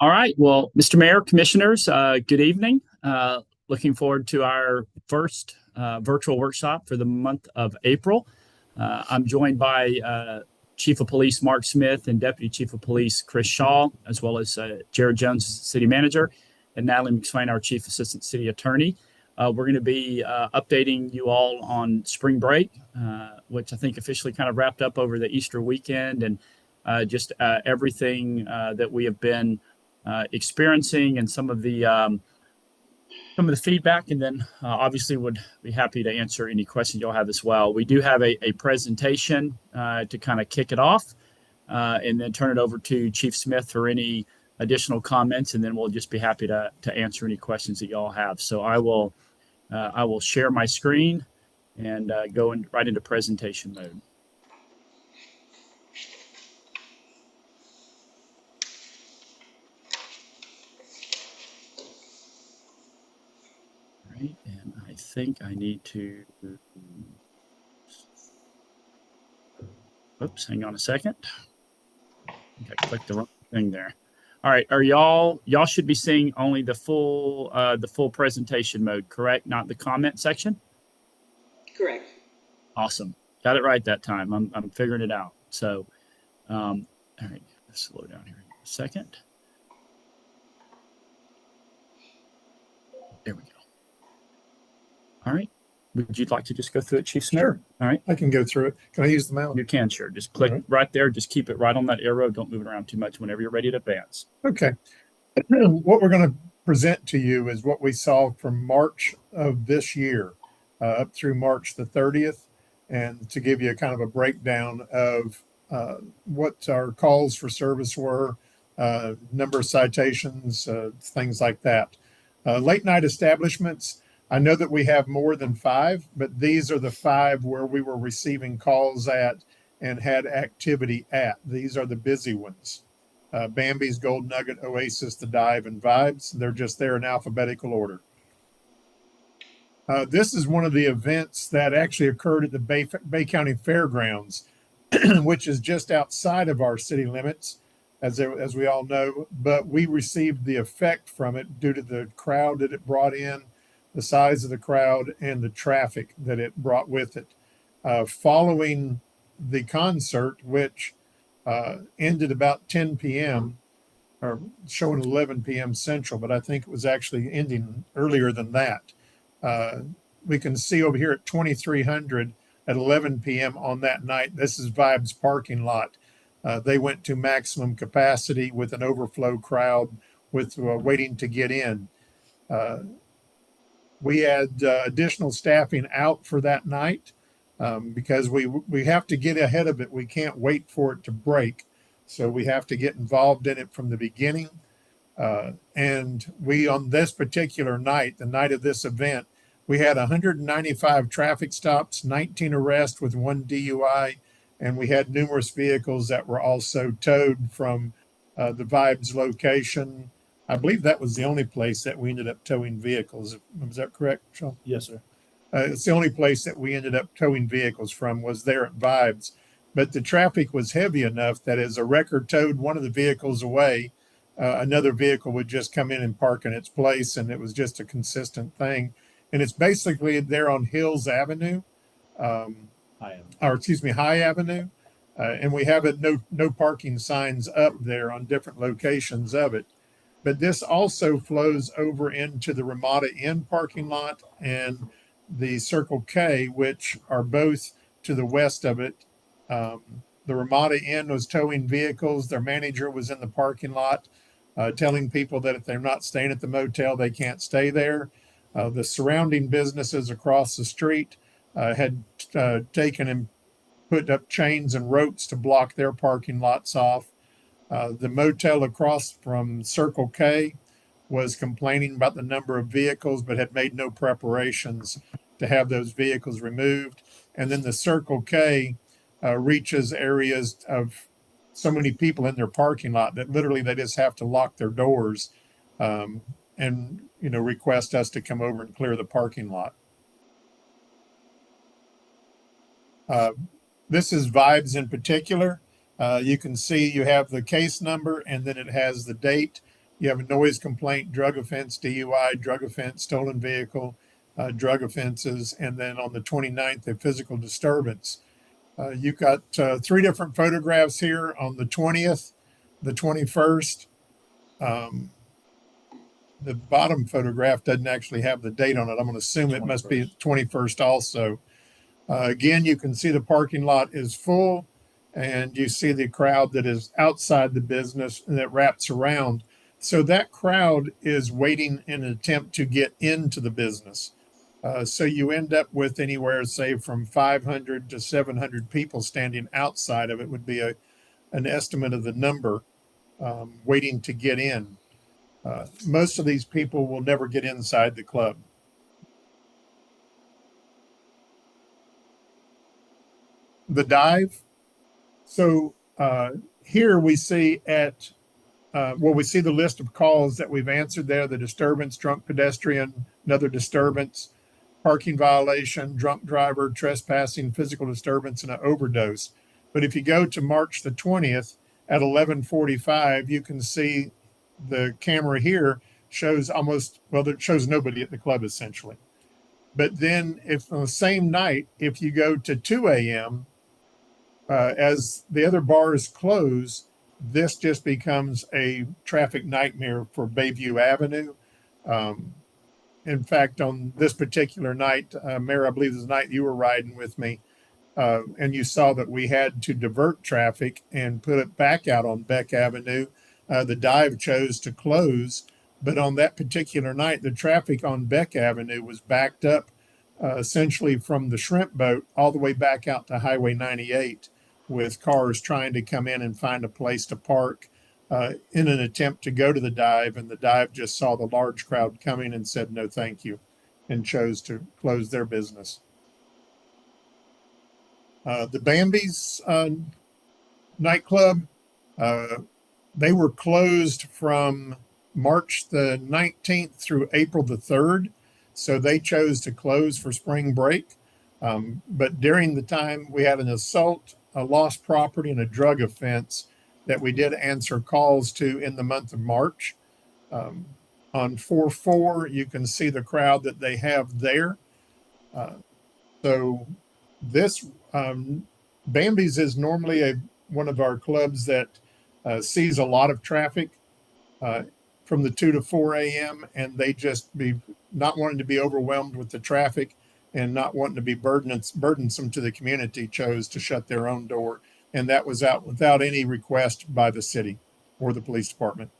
All right. Well, Mr. Mayor, Commissioners, good evening. Looking forward to our first virtual workshop for the month of April. I'm joined by Chief of Police Mark Smith and Deputy Chief of Police Chris Shaw, as well as Jared Jones, City Manager, and Natalie McSwain, our Chief Assistant City Attorney. We're going to be updating you all on spring break, which I think officially kind of wrapped up over the Easter weekend, and just everything that we have been experiencing and some of the feedback, and then obviously would be happy to answer any questions you'll have as well. We do have a presentation to kind of kick it off, and then turn it over to Chief Smith for any additional comments, and then we'll just be happy to answer any questions that y'all have. So I will share my screen and go right into presentation mode. And I think I need to, oops, hang on a second. I think I clicked the wrong thing there. All right, y'all should be seeing only the full presentation mode, correct? Not the comment section? Correct. Awesome. Got it right that time. I'm figuring it out. So, all right, let's slow down here a second. There we go. All right. Would you like to just go through it, Chief Smith? Sure. All right. I can go through it. Can I use the mouse? You can, sure. Just click right there. Just keep it right on that arrow. Don't move it around too much whenever you're ready to advance. Okay. What we're going to present to you is what we saw from March of this year up through March the 30th, and to give you a kind of a breakdown of what our calls for service were, number of citations, things like that. Late night establishments, I know that we have more than 5, but these are the 5 where we were receiving calls at and had activity at. These are the busy ones. Bambi's, Gold Nugget, Oasis, The Dive, and Vibes. They're just there in alphabetical order. This is one of the events that actually occurred at the Bay County Fairgrounds, which is just outside of our city limits, as we all know, but we received the effect from it due to the crowd that it brought in, the size of the crowd, and the traffic that it brought with it. Following the concert, which ended about 10 p.m., or showing 11 p.m. Central, but I think it was actually ending earlier than that. We can see over here at 2300 at 11 p.m. on that night, this is Vibes parking lot. They went to maximum capacity with an overflow crowd with waiting to get in. We had additional staffing out for that night because we have to get ahead of it. We can't wait for it to break. So we have to get involved in it from the beginning. And we, on this particular night, the night of this event, we had 195 traffic stops, 19 arrests with 1 DUI, and we had numerous vehicles that were also towed from the Vibes location. I believe that was the only place that we ended up towing vehicles. Was that correct, Sean? Yes, sir. It's the only place that we ended up towing vehicles from was there at Vibes. But the traffic was heavy enough that as a wrecker towed one of the vehicles away, another vehicle would just come in and park in its place, and it was just a consistent thing. And it's basically there on Hills Avenue, High Avenue. And we have it no parking signs up there on different locations of it. But this also flows over into the Ramada Inn parking lot and the Circle K, which are both to the west of it. The Ramada Inn was towing vehicles. Their manager was in the parking lot telling people that if they're not staying at the motel, they can't stay there. The surrounding businesses across the street had taken and put up chains and ropes to block their parking lots off. The motel across from Circle K was complaining about the number of vehicles, but had made no preparations to have those vehicles removed. And then the Circle K reaches areas of so many people in their parking lot that literally they just have to lock their doors and request us to come over and clear the parking lot. This is Vibes in particular. You can see you have the case number, and then it has the date You have a noise complaint, drug offense, DUI, drug offense, stolen vehicle, drug offenses, and then on the 29th, a physical disturbance. You've got 3 different photographs here on the 20th, the 21st. The bottom photograph doesn't actually have the date on it. I'm going to assume it must be 21st also. Again, you can see the parking lot is full, and you see the crowd that is outside the business and that wraps around. So that crowd is waiting in an attempt to get into the business. So you end up with anywhere, say, from 500 to 700 people standing outside of it would be an estimate of the number waiting to get in. Most of these people will never get inside the club. The dive. So here we see we see the list of calls that we've answered there: the disturbance, drunk pedestrian, another disturbance, parking violation, drunk driver, trespassing, physical disturbance, and an overdose. But if you go to March the 20th at 11:45, you can see the camera here shows it shows nobody at the club essentially. But then if on the same night, if you go to 2 a.m., as the other bars close, this just becomes a traffic nightmare for Bayview Avenue. In fact, on this particular night, Mayor, I believe this is the night you were riding with me, and you saw that we had to divert traffic and put it back out on Beck Avenue. The dive chose to close, but on that particular night, the traffic on Beck Avenue was backed up essentially from the shrimp boat all the way back out to Highway 98, with cars trying to come in and find a place to park in an attempt to go to the dive. And the dive just saw the large crowd coming and said, no, thank you, and chose to close their business. The Bambi's nightclub, they were closed from March the 19th through April the 3rd. So they chose to close for spring break. But during the time, we had an assault, a lost property, and a drug offense that we did answer calls to in the month of March. On 4/4, you can see the crowd that they have there. So this Bambi's is normally one of our clubs that sees a lot of traffic from the 2 to 4 a.m. and they just be not wanting to be overwhelmed with the traffic and not wanting to be burdensome to the community, chose to shut their own door. And that was out without any request by the city or the police department.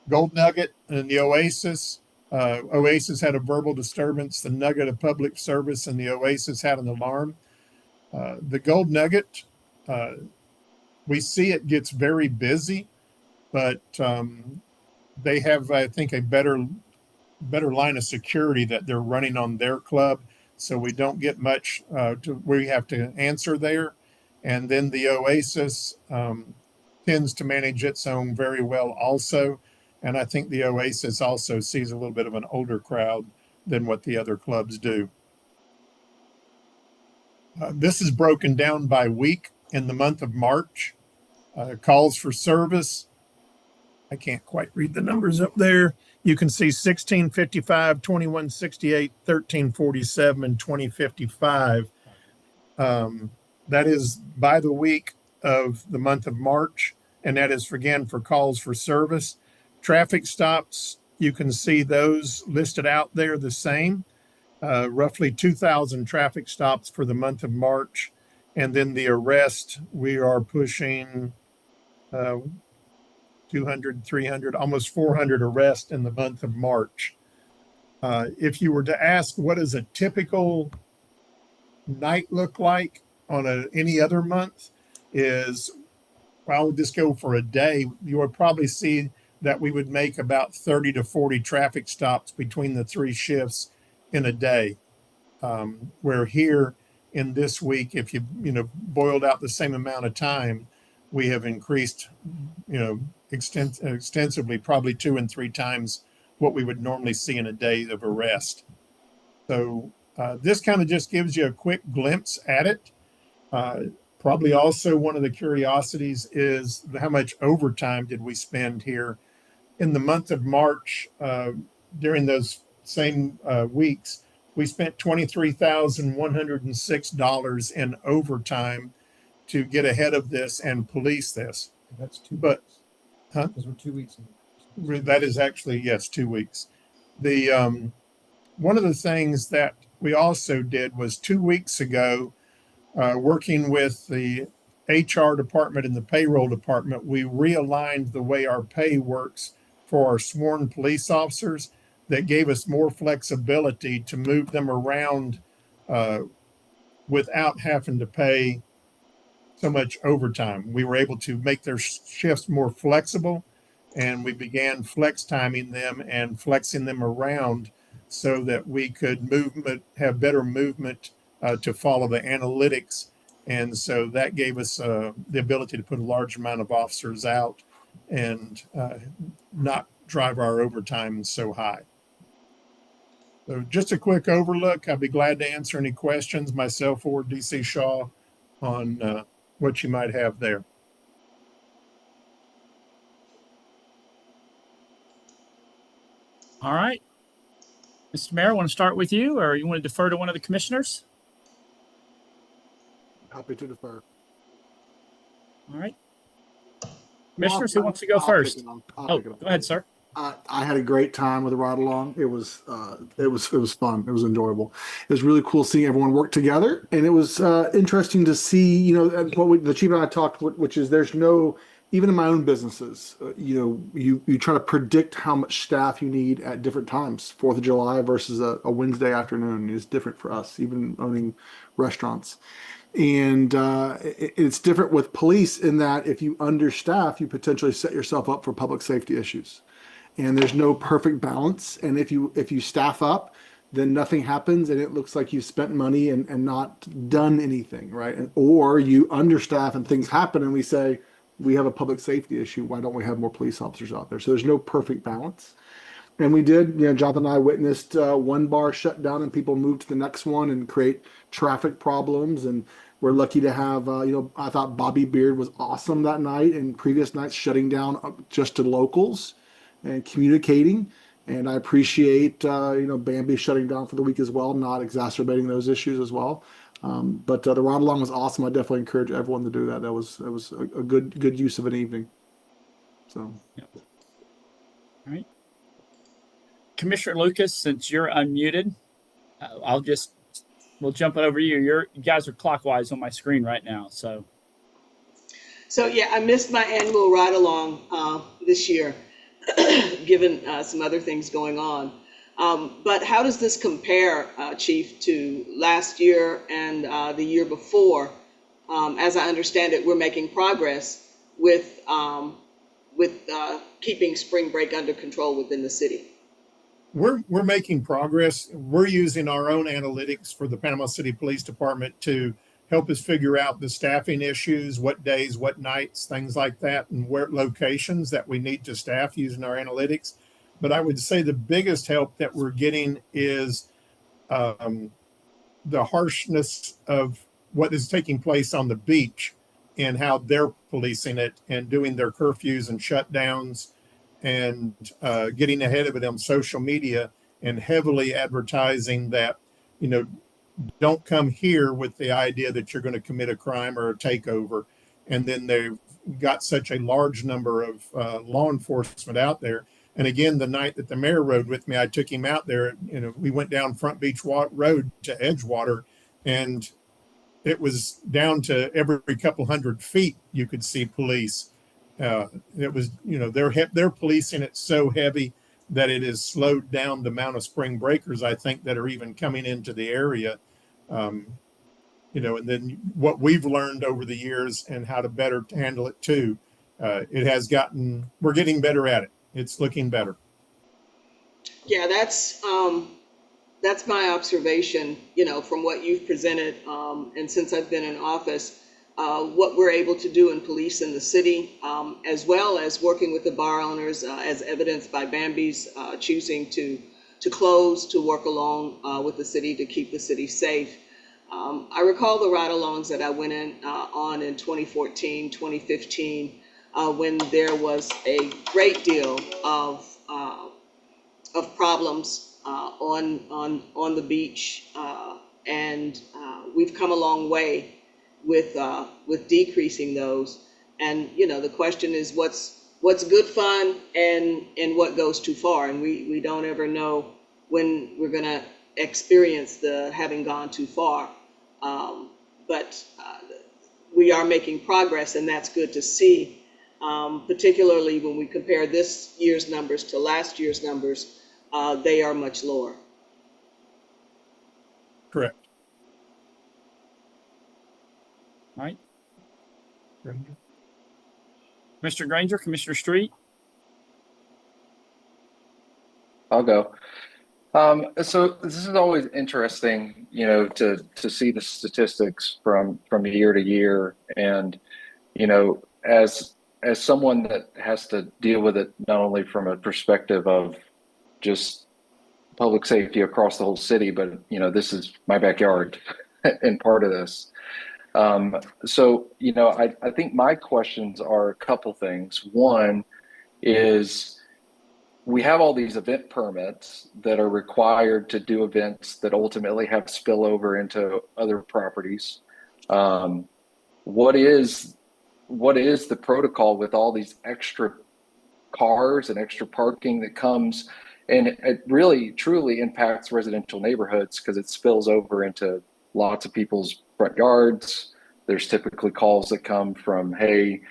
Gold Nugget and the Oasis. Oasis had a verbal disturbance. The Nugget a public service, and the Oasis had an alarm. The Gold Nugget, we see it gets very busy, but they have, I think, a better line of security that they're running on their club. So we don't get much we have to answer there. And then the Oasis tends to manage its own very well also. And I think the Oasis also sees a little bit of an older crowd than what the other clubs do. This is broken down by week in the month of March. Calls for service. I can't quite read the numbers up there. You can see 1655, 2168, 1347, and 2055. That is by the week of the month of March. And that is, again, for calls for service. Traffic stops, you can see those listed out there the same. Roughly 2,000 traffic stops for the month of March. And then the arrest, we are pushing 200, 300, almost 400 arrests in the month of March. If you were to ask what does a typical night look like on any other month, is, well, we'll just go for a day. You would probably see that we would make about 30 to 40 traffic stops between the 3 shifts in a day. Where here in this week, if you boiled out the same amount of time, we have increased, extensively, probably 2 and 3 times what we would normally see in a day of arrest. So this kind of just gives you a quick glimpse at it. Probably also one of the curiosities is how much overtime did we spend here in the month of March. During those same weeks, we spent $23,106 in overtime to get ahead of this and police this. That's two. But weeks. huh? Because we're 2 weeks. That is actually, yes, 2 weeks. The one of the things that we also did was 2 weeks ago, working with the HR department and the payroll department, we realigned the way our pay works for our sworn police officers. That gave us more flexibility to move them around without having to pay so much overtime. We were able to make their shifts more flexible, and we began flex timing them and flexing them around so that we could have better movement to follow the analytics. And so that gave us the ability to put a large amount of officers out and not drive our overtime so high. So just a quick overlook. I'd be glad to answer any questions, myself or DC Shaw, on what you might have there. All right. Mr. Mayor, I want to start with you, or you want to defer to one of the commissioners? Happy to defer. All right. Commissioners, who wants to go first? Oh, go ahead, sir. I had a great time with the ride along. It was fun. It was enjoyable. It was really cool seeing everyone work together, and it was interesting to see, what the chief and I talked, which is there's no, even in my own businesses, you try to predict how much staff you need at different times. 4th of July versus a Wednesday afternoon is different for us, even owning restaurants. And it's different with police in that if you understaff, you potentially set yourself up for public safety issues. And there's no perfect balance. And if you staff up, then nothing happens, and it looks like you spent money and not done anything, right? Or you understaff and things happen, and we say we have a public safety issue. Why don't we have more police officers out there? So there's no perfect balance. And we did, Jonathan and I witnessed one bar shut down and people moved to the next one and create traffic problems. And we're lucky to have, I thought Bobby Beard was awesome that night and previous nights shutting down just to locals and communicating. And I appreciate, Bambi shutting down for the week as well, not exacerbating those issues as well. But the ride along was awesome. I definitely encourage everyone to do that. It was a good use of an evening. So. Yeah. All right. Commissioner Lucas, since you're unmuted, we'll jump it over to you. You guys are clockwise on my screen right now. So yeah, I missed my annual ride along this year, given some other things going on. But how does this compare, Chief, to last year and the year before? As I understand it, we're making progress with keeping spring break under control within the city. We're making progress. We're using our own analytics for the Panama City Police Department to help us figure out the staffing issues, what days, what nights, things like that, and where locations that we need to staff using our analytics. But I would say the biggest help that we're getting is the harshness of what is taking place on the beach and how they're policing it and doing their curfews and shutdowns and getting ahead of it on social media and heavily advertising that, don't come here with the idea that you're going to commit a crime or a takeover. And then they've got such a large number of law enforcement out there. And again, the night that the mayor rode with me, I took him out there. We went down Front Beach Road to Edgewater, and it was down to every couple hundred feet you could see police. It was, they're policing it so heavy that it has slowed down the amount of spring breakers, I think, that are even coming into the area. And then what we've learned over the years and how to better handle it too, we're getting better at it. It's looking better. Yeah, that's my observation, from what you've presented. And since I've been in office, what we're able to do in police in the city, as well as working with the bar owners, as evidenced by Bambi's choosing to close, to work along with the city to keep the city safe. I recall the ride-alongs that I went on in 2014, 2015, when there was a great deal of problems on the beach, and we've come a long way with decreasing those. And the question is what's good fun and what goes too far, and we don't ever know when we're gonna experience the having gone too far. But we are making progress, and that's good to see. Particularly when we compare this year's numbers to last year's numbers, they are much lower. Correct. All right. Mr. Granger, Commissioner Street. I'll go. So this is always interesting, to see the statistics from year to year, and as someone that has to deal with it not only from a perspective of just public safety across the whole city, but this is my backyard and part of this. So I think my questions are a couple things. One is, we have all these event permits that are required to do events that ultimately have spillover into other properties. What is the protocol with all these extra cars and extra parking that comes, and it really truly impacts residential neighborhoods because it spills over into lots of people's front yards. There's typically calls that come from, hey,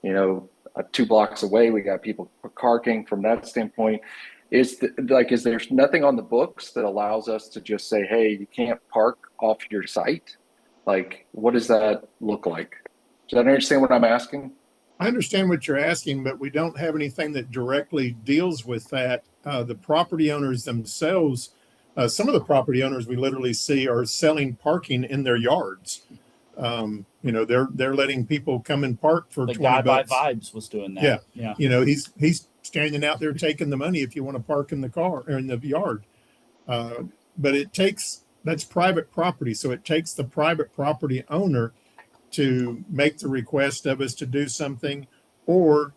2 blocks away, we got people parking. From that standpoint, is there nothing on the books that allows us to just say, hey, you can't park off your site? Like, what does that look like? Does that understand what I'm asking? I understand what you're asking, but we don't have anything that directly deals with that. The property owners themselves, some of the property owners we literally see are selling parking in their yards. They're letting people come and park for The 20 guy bucks. by Vibes was doing that. Yeah. Yeah. He's standing out there taking the money if you want to park in the car or in the yard. But that's private property. So it takes the private property owner to make the request of us to do something, or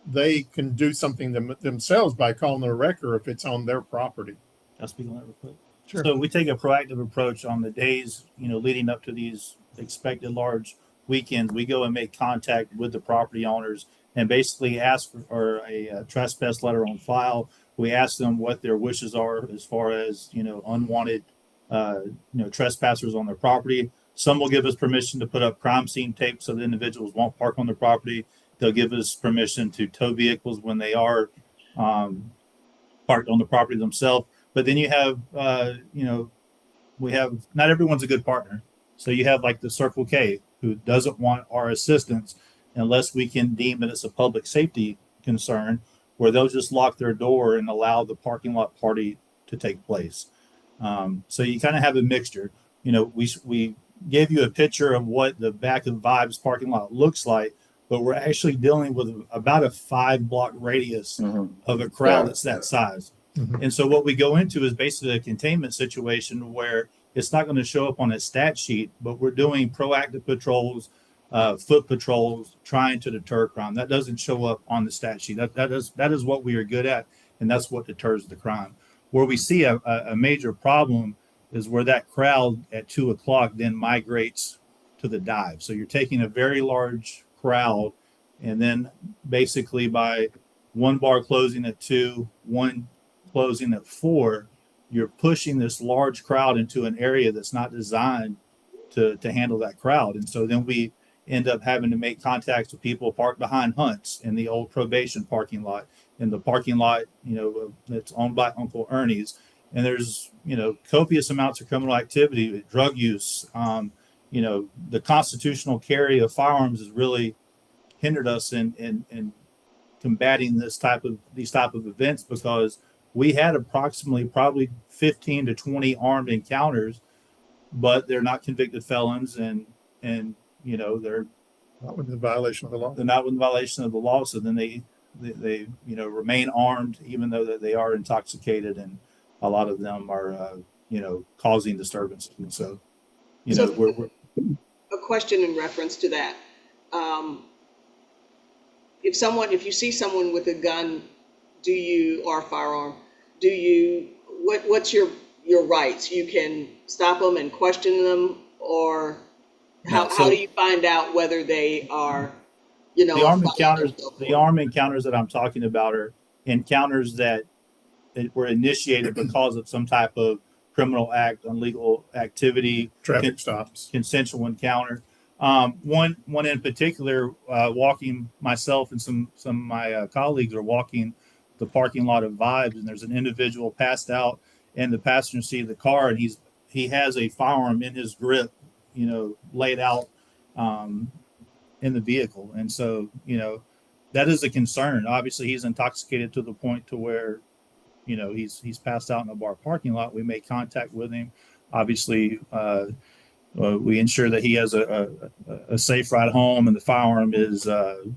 they can do something themselves by calling a wrecker if it's on their property. I'll speak on that real quick. Sure. So we take a proactive approach on the days, leading up to these expected large weekends. We go and make contact with the property owners and basically ask for a trespass letter on file. We ask them what their wishes are as far as, unwanted, trespassers on their property. Some will give us permission to put up crime scene tape so the individuals won't park on their property. They'll give us permission to tow vehicles when they are parked on the property themselves. But then you have, not everyone's a good partner. So you have like the Circle K, who doesn't want our assistance unless we can deem that it's a public safety concern, where they'll just lock their door and allow the parking lot party to take place. So you kind of have a mixture. We gave you a picture of what the back of Vibes parking lot looks like, but we're actually dealing with about a 5-block radius of a crowd that's that size. Mhm. And so what we go into is basically a containment situation where it's not going to show up on a stat sheet, but we're doing proactive patrols, foot patrols, trying to deter crime. That doesn't show up on the stat sheet. That is what we are good at, and that's what deters the crime. Where we see a major problem is where that crowd at 2:00 then migrates to the dive. So you're taking a very large crowd, and then basically by one bar closing at 2, one closing at 4, you're pushing this large crowd into an area that's not designed to handle that crowd. And so then we end up having to make contacts with people parked behind Hunts in the old probation parking lot, in the parking lot, that's owned by Uncle Ernie's. And there's, copious amounts of criminal activity, drug use. The constitutional carry of firearms has really hindered us in combating these type of events, because we had approximately probably 15 to 20 armed encounters, but they're not convicted felons, and they're Not within the violation of the law. not in violation of the law. So then they remain armed, even though that they are intoxicated, and a lot of them are causing disturbances. And so you know, So- we're A question in reference to that. If you see someone with a gun, or a firearm, what's your rights? You can stop them and question them, or how so- do you find out whether they are, you know, the armed a fighter? encounters. The armed encounters that I'm talking about are encounters that were initiated because of some type of criminal act, illegal activity, Traffic stops. consensual encounter. One in particular, walking myself and some of my colleagues are walking the parking lot of Vibes, and there's an individual passed out in the passenger seat of the car, and he has a firearm in his grip, you know, laid out in the vehicle, and so, you know, that is a concern. Obviously, he's intoxicated to the point to where, you know, he's passed out in a bar parking lot. We make contact with him. Obviously, we ensure that he has a safe ride home and the firearm is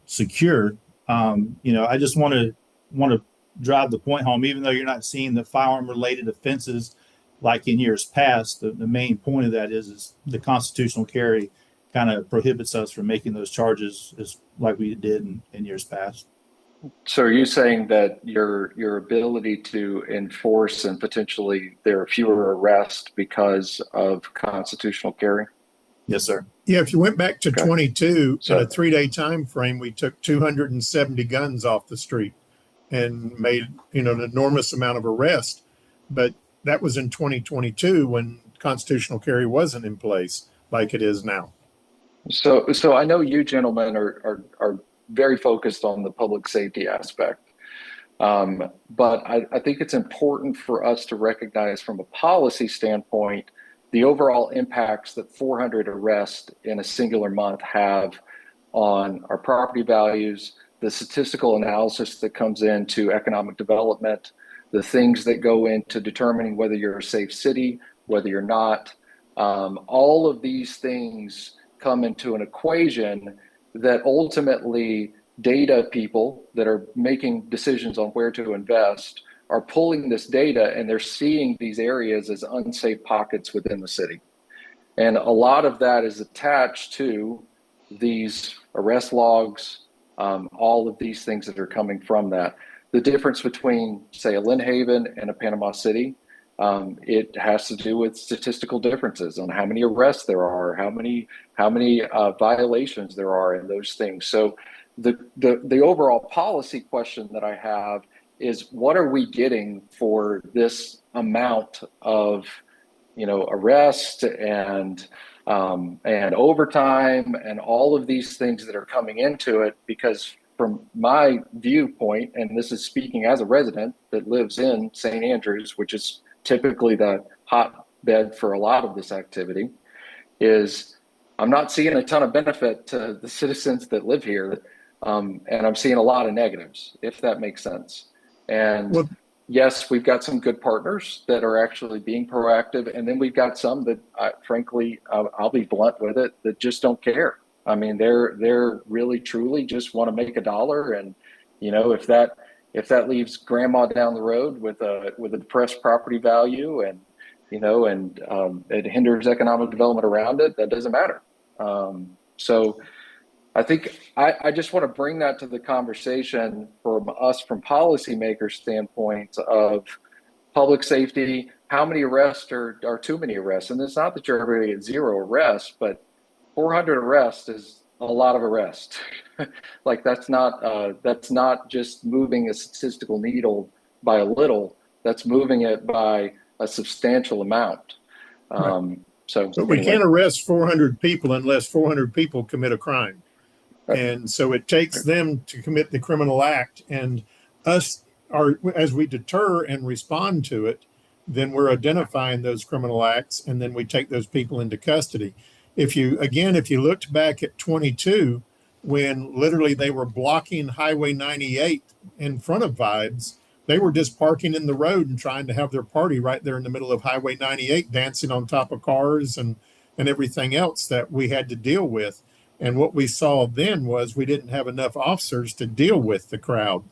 secure. You know, I just want to drive the point home, even though you're not seeing the firearm related offenses like in years past. The main point of that is the constitutional carry kind of prohibits us from making those charges as like we did in years past. So are you saying that your ability to enforce and potentially there are fewer arrests because of constitutional carry? Yes, sir. Yeah, if you went back to Okay. 22, So- in a 3-day time frame, we took 270 guns off the street and made, you know, an enormous amount of arrests. But that was in 2022 when constitutional carry wasn't in place like it is now. So I know you gentlemen are very focused on the public safety aspect. But I think it's important for us to recognize from a policy standpoint, the overall impacts that 400 arrests in a singular month have on our property values, the statistical analysis that comes into economic development, the things that go into determining whether you're a safe city, whether you're not. All of these things come into an equation that ultimately data people that are making decisions on where to invest are pulling this data and they're seeing these areas as unsafe pockets within the city. And a lot of that is attached to these arrest logs, all of these things that are coming from that. The difference between, say, a Lynn Haven and a Panama City, it has to do with statistical differences on how many arrests there are, how many violations there are, and those things. So the overall policy question that I have is, what are we getting for this amount of, you know, arrest and overtime and all of these things that are coming into it? Because from my viewpoint, and this is speaking as a resident that lives in St. Andrews, which is typically the hotbed for a lot of this activity, is I'm not seeing a ton of benefit to the citizens that live here. And I'm seeing a lot of negatives, if that makes sense. And Well- yes, we've got some good partners that are actually being proactive. And then we've got some that, frankly, I'll be blunt with it, that just don't care. I mean, they're really, truly just want to make a dollar. And, you know, if that leaves grandma down the road with a depressed property value and, you know, and it hinders economic development around it, that doesn't matter. So I think I just want to bring that to the conversation from us, from policymakers' standpoint of public safety. How many arrests are too many arrests? And it's not that you're ever going to get 0 arrests, but 400 arrests is a lot of arrests. Like that's not just moving a statistical needle by a little. That's moving it by a substantial amount. So But we anyway. can't arrest 400 people unless 400 people commit a crime. And so it takes them to commit the criminal act, and as we deter and respond to it, then we're identifying those criminal acts, and then we take those people into custody. If you looked back at 22, when literally they were blocking Highway 98 in front of Vibes, they were just parking in the road and trying to have their party right there in the middle of Highway 98, dancing on top of cars and everything else that we had to deal with. And what we saw then was we didn't have enough officers to deal with the crowd.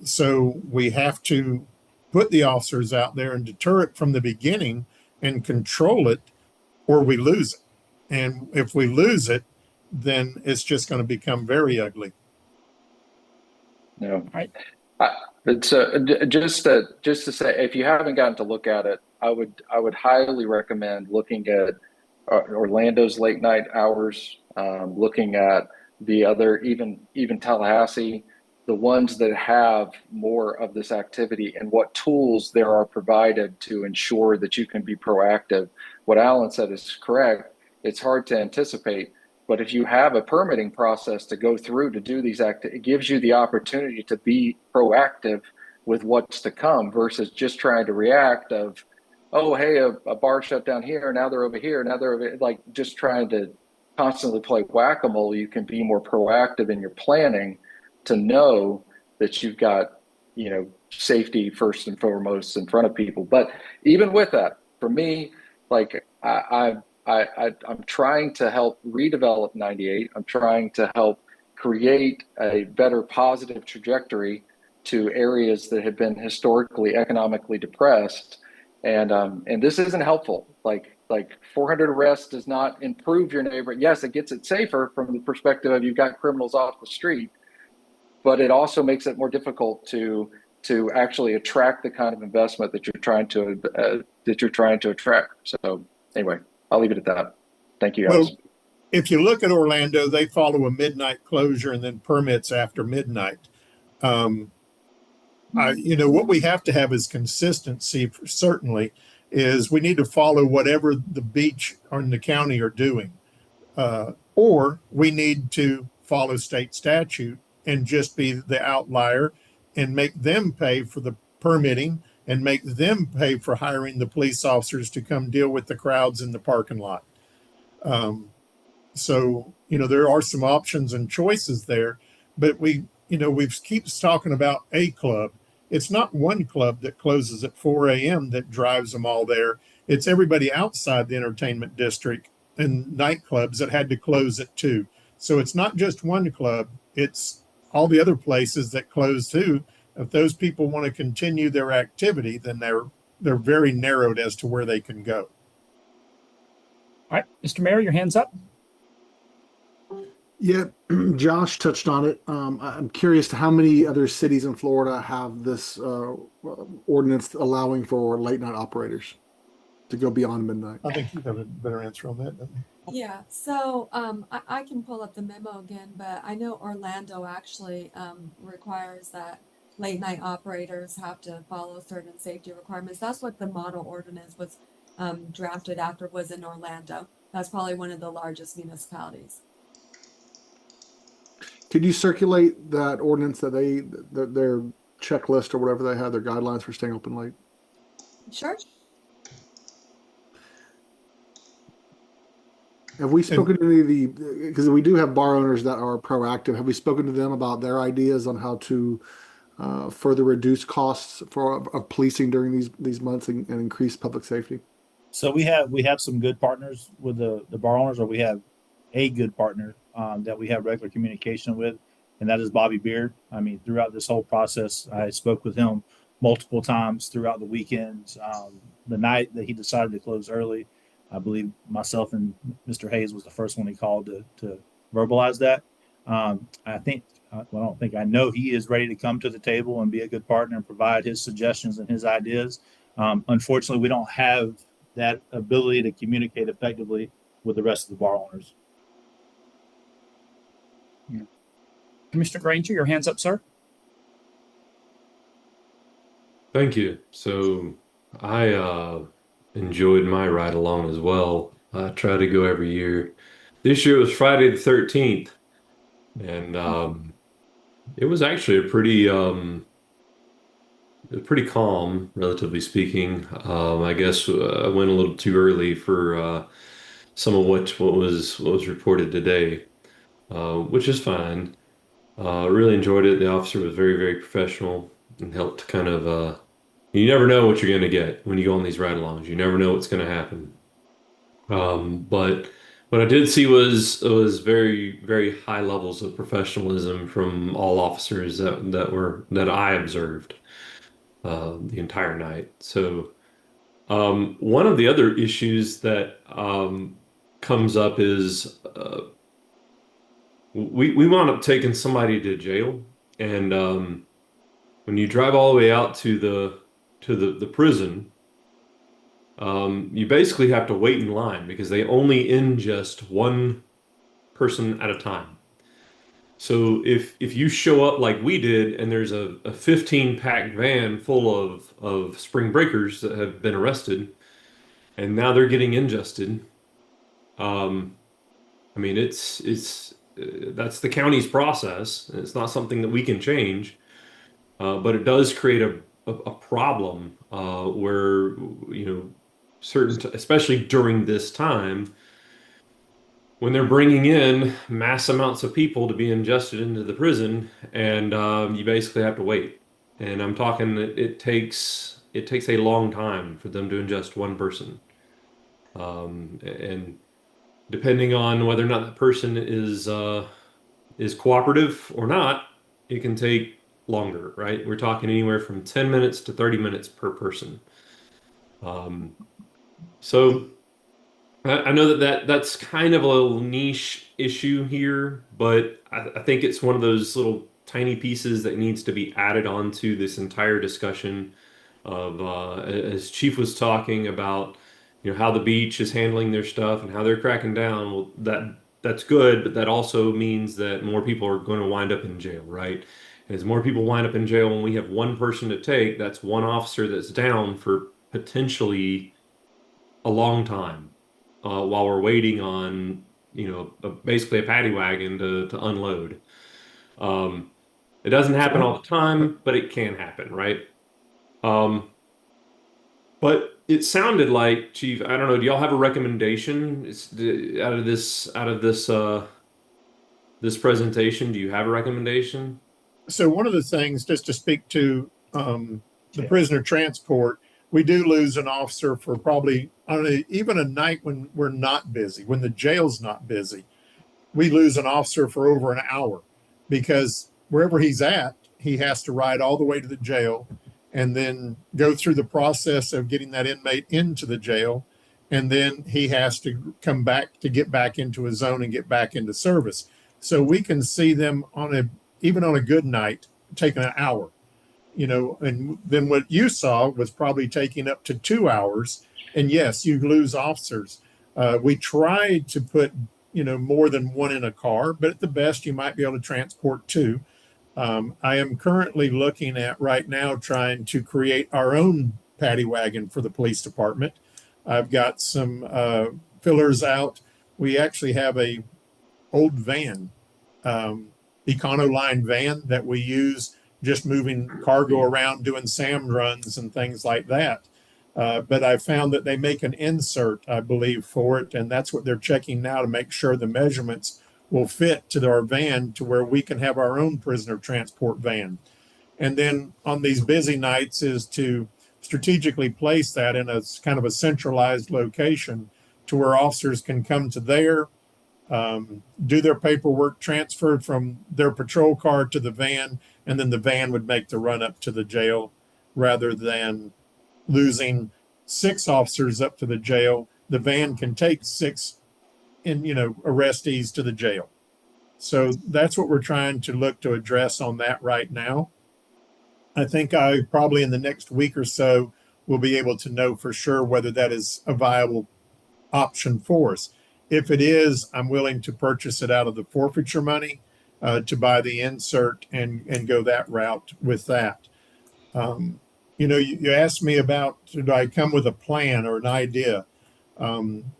So we have to put the officers out there and deter it from the beginning and control it or we lose it. And if we lose it, then it's just going to become very ugly. Yeah. Right. It's just to say, if you haven't gotten to look at it, I would highly recommend looking at Orlando's late night hours, looking at the other, even Tallahassee, the ones that have more of this activity, and what tools there are provided to ensure that you can be proactive. What Alan said is correct. It's hard to anticipate, but if you have a permitting process to go through to do these it gives you the opportunity to be proactive with what's to come versus just trying to react of, oh, hey, a bar shut down here, now they're over here, now they're over, like just trying to constantly play whack-a-mole. You can be more proactive in your planning to know that you've got, safety first and foremost in front of people. But even with that, for me, like I'm trying to help redevelop 98. I'm trying to help create a better positive trajectory to areas that have been historically economically depressed. And this isn't helpful. Like 400 arrests does not improve your neighborhood. Yes, it gets it safer from the perspective of you've got criminals off the street, but it also makes it more difficult to actually attract the kind of investment that you're trying to attract. So anyway, I'll leave it at that. Thank you, guys. Well, if you look at Orlando, they follow a midnight closure and then permits after midnight. What we have to have is consistency, certainly, is we need to follow whatever the beach or in the county are doing. Or we need to follow state statute and just be the outlier and make them pay for the permitting and make them pay for hiring the police officers to come deal with the crowds in the parking lot. There are some options and choices there, but we keep talking about a club. It's not one club that closes at 4 a.m. that drives them all there. It's everybody outside the entertainment district and nightclubs that had to close at 2. So it's not just one club, it's all the other places that close too. If those people want to continue their activity, then they're very narrowed as to where they can go. All right, Mr. Mayor, your hand's up. Yeah, Josh touched on it. I'm curious to how many other cities in Florida have this ordinance allowing for late night operators to go beyond midnight. I think you have a better answer on that, don't you? Yeah, so I can pull up the memo again, but I know Orlando actually requires that late night operators have to follow certain safety requirements. That's what the model ordinance was drafted after, was in Orlando. That's probably one of the largest municipalities. Could you circulate that ordinance that their checklist or whatever they have, their guidelines for staying open late? Sure. Have we spoken to any of the, because we do have bar owners that are proactive, have we spoken to them about their ideas on how to further reduce costs of policing during these months and increase public safety? So we have some good partners with the bar owners, or we have a good partner that we have regular communication with, and that is Bobby Beard. I mean, throughout this whole process, I spoke with him multiple times throughout the weekends. The night that he decided to close early, I believe myself and Mr. Hayes was the first one he called to verbalize that. I know he is ready to come to the table and be a good partner and provide his suggestions and his ideas. Unfortunately, we don't have that ability to communicate effectively with the rest of the bar owners. Yeah. Commissioner Granger, your hand's up, sir. Thank you. So I enjoyed my ride along as well. I try to go every year. This year was Friday the 13th, and it was actually a pretty calm, relatively speaking. I guess I went a little too early for some of what was reported today, which is fine. Really enjoyed it. The officer was very, very professional and helped kind of. You never know what you're going to get when you go on these ride-alongs. You never know what's going to happen. But what I did see was very, very high levels of professionalism from all officers that I observed the entire night. So One of the other issues that comes up is we wound up taking somebody to jail, and when you drive all the way out to the prison, you basically have to wait in line because they only ingest one person at a time. So if you show up like we did and there's a 15 packed van full of spring breakers that have been arrested and now they're getting ingested, I mean it's that's the county's process. It's not something that we can change, but it does create a problem where especially during this time when they're bringing in mass amounts of people to be ingested into the prison, and you basically have to wait. And I'm talking it takes a long time for them to ingest one person, and depending on whether or not that person is cooperative or not, it can take longer, right? We're talking anywhere from 10 minutes to 30 minutes per person. So I know that's kind of a little niche issue here, but I think it's one of those little tiny pieces that needs to be added onto this entire discussion of as Chief was talking about, how the beach is handling their stuff and how they're cracking down. Well, that's good, but that also means that more people are going to wind up in jail, right? And as more people wind up in jail, when we have one person to take, that's one officer that's down for potentially a long time. While we're waiting on, basically a paddy wagon to unload. It doesn't happen all the time, but it can happen, right? But it sounded like, Chief, I don't know, do y'all have a recommendation out of this this presentation? Do you have a recommendation? So one of the things, just to speak to the prisoner transport, we do lose an officer for probably, I don't know, even a night when we're not busy, when the jail's not busy, we lose an officer for over an hour because wherever he's at, he has to ride all the way to the jail and then go through the process of getting that inmate into the jail. And then he has to come back to get back into his zone and get back into service. So we can see them even on a good night, taking an hour. And then what you saw was probably taking up to 2 hours. And yes, you lose officers. We tried to put, more than one in a car, but at the best, you might be able to transport two. I am currently looking at right now trying to create our own paddy wagon for the police department. I've got some fillers out. We actually have a old van, Econoline van that we use just moving cargo around, doing SAM runs and things like that. But I found that they make an insert, I believe, for it. And that's what they're checking now to make sure the measurements will fit to our van to where we can have our own prisoner transport van. And then on these busy nights is to strategically place that in a kind of a centralized location to where officers can come to there, do their paperwork, transferred from their patrol car to the van, and then the van would make the run up to the jail rather than losing 6 officers up to the jail. The van can take 6 arrestees to the jail. So that's what we're trying to look to address on that right now. I think I probably in the next week or so will be able to know for sure whether that is a viable option for us. If it is, I'm willing to purchase it out of the forfeiture money to buy the insert and go that route with that. You asked me about, should I come with a plan or an idea?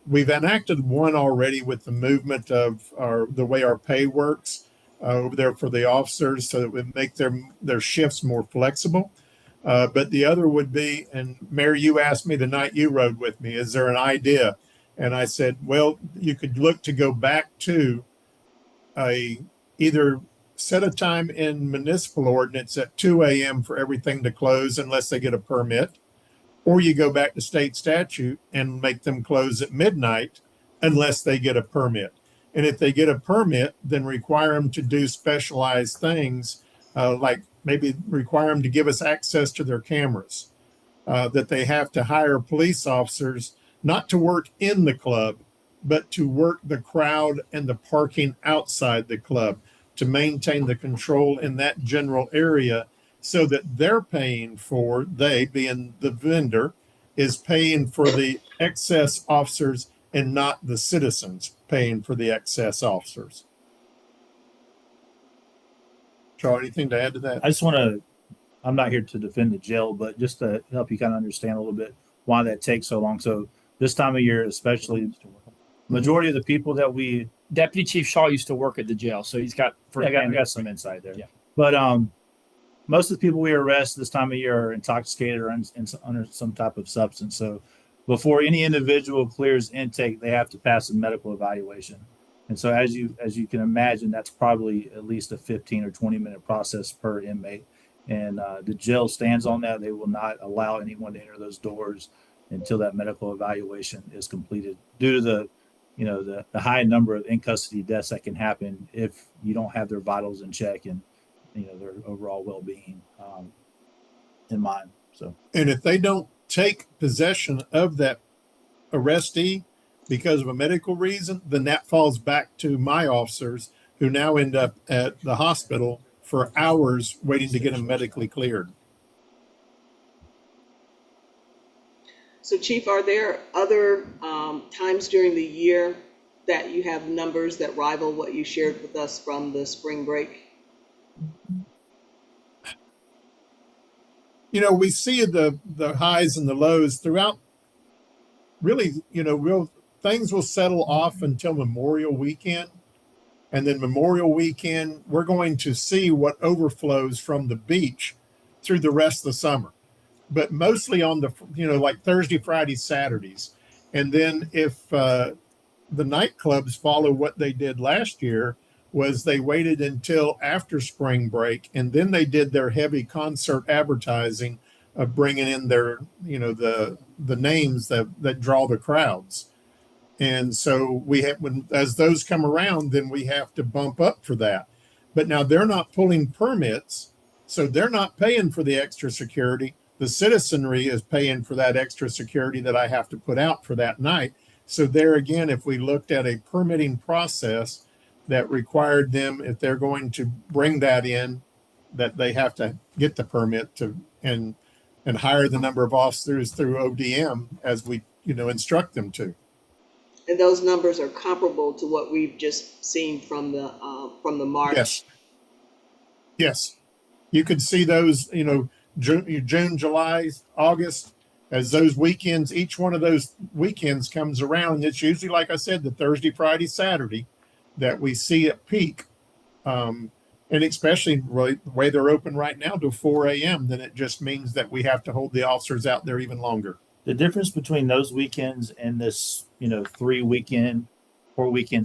We've enacted one already with the movement of the way our pay works over there for the officers so that we make their shifts more flexible. But the other would be, and Mary, you asked me the night you rode with me, is there an idea? And I said, well, you could look to go back to either set a time in municipal ordinance at 2 a.m. for everything to close unless they get a permit, or you go back to state statute and make them close at midnight unless they get a permit. And if they get a permit, then require them to do specialized things, like maybe require them to give us access to their cameras, that they have to hire police officers not to work in the club, but to work the crowd and the parking outside the club to maintain the control in that general area so that they're paying for, they being the vendor, is paying for the excess officers and not the citizens paying for the excess officers. Charlie, anything to add to that? I just want to, I'm not here to defend the jail, but just to help you kind of understand a little bit why that takes so long. So this time of year, especially, majority of the people that we, Deputy Chief Shaw used to work at the jail, so he's got I got some insight there. Yeah. But most of the people we arrest this time of year are intoxicated or under some type of substance. So before any individual clears intake, they have to pass a medical evaluation. And so as you can imagine, that's probably at least a 15 or 20-minute process per inmate. And the jail stands on that. They will not allow anyone to enter those doors until that medical evaluation is completed due to the high number of in custody deaths that can happen if you don't have their vitals in check and their overall well-being in mind. So, and if they don't take possession of that arrestee because of a medical reason, then that falls back to my officers who now end up at the hospital for hours waiting to get them medically cleared. So Chief, are there other times during the year that you have numbers that rival what you shared with us from the spring break? We see the highs and the lows throughout. Really, things will settle off until Memorial Weekend. And then Memorial Weekend, we're going to see what overflows from the beach through the rest of the summer. But mostly on the, like Thursday, Friday, Saturdays. And then if the nightclubs follow what they did last year, was they waited until after spring break, and then they did their heavy concert advertising of bringing in their, the names that draw the crowds. And so as those come around, then we have to bump up for that. But now they're not pulling permits, so they're not paying for the extra security. The citizenry is paying for that extra security that I have to put out for that night. So there again, if we looked at a permitting process that required them, if they're going to bring that in, that they have to get the permit to and hire the number of officers through ODM as we instruct them to. And those numbers are comparable to what we've just seen from the March. Yes. You could see those, June, July, August, as those weekends, each one of those weekends comes around. It's usually, like I said, the Thursday, Friday, Saturday that we see at peak. And especially the way they're open right now to 4 a.m., then it just means that we have to hold the officers out there even longer. the difference between those weekends and this, 4 weekend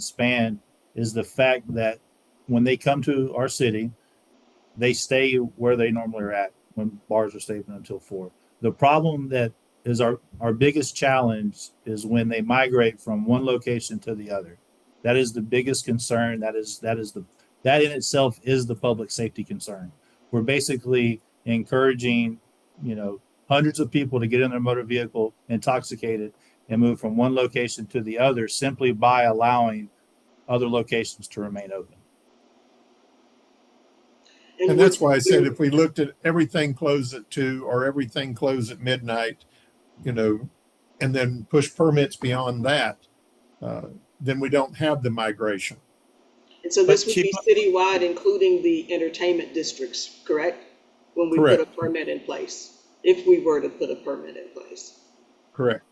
span is the fact that when they come to our city, they stay where they normally are at when bars are stay open until 4. The problem that is our biggest challenge is when they migrate from one location to the other. That is the biggest concern. That in itself is the public safety concern. We're basically encouraging, hundreds of people to get in their motor vehicle intoxicated and move from one location to the other simply by allowing other locations to remain open. And that's why I said if we looked at everything closed at 2 or everything closed at midnight, and then push permits beyond that, then we don't have the migration. And so this would be citywide, including the entertainment districts, correct? When we Correct. put a permit in place, if we were to put a permit in place. Correct.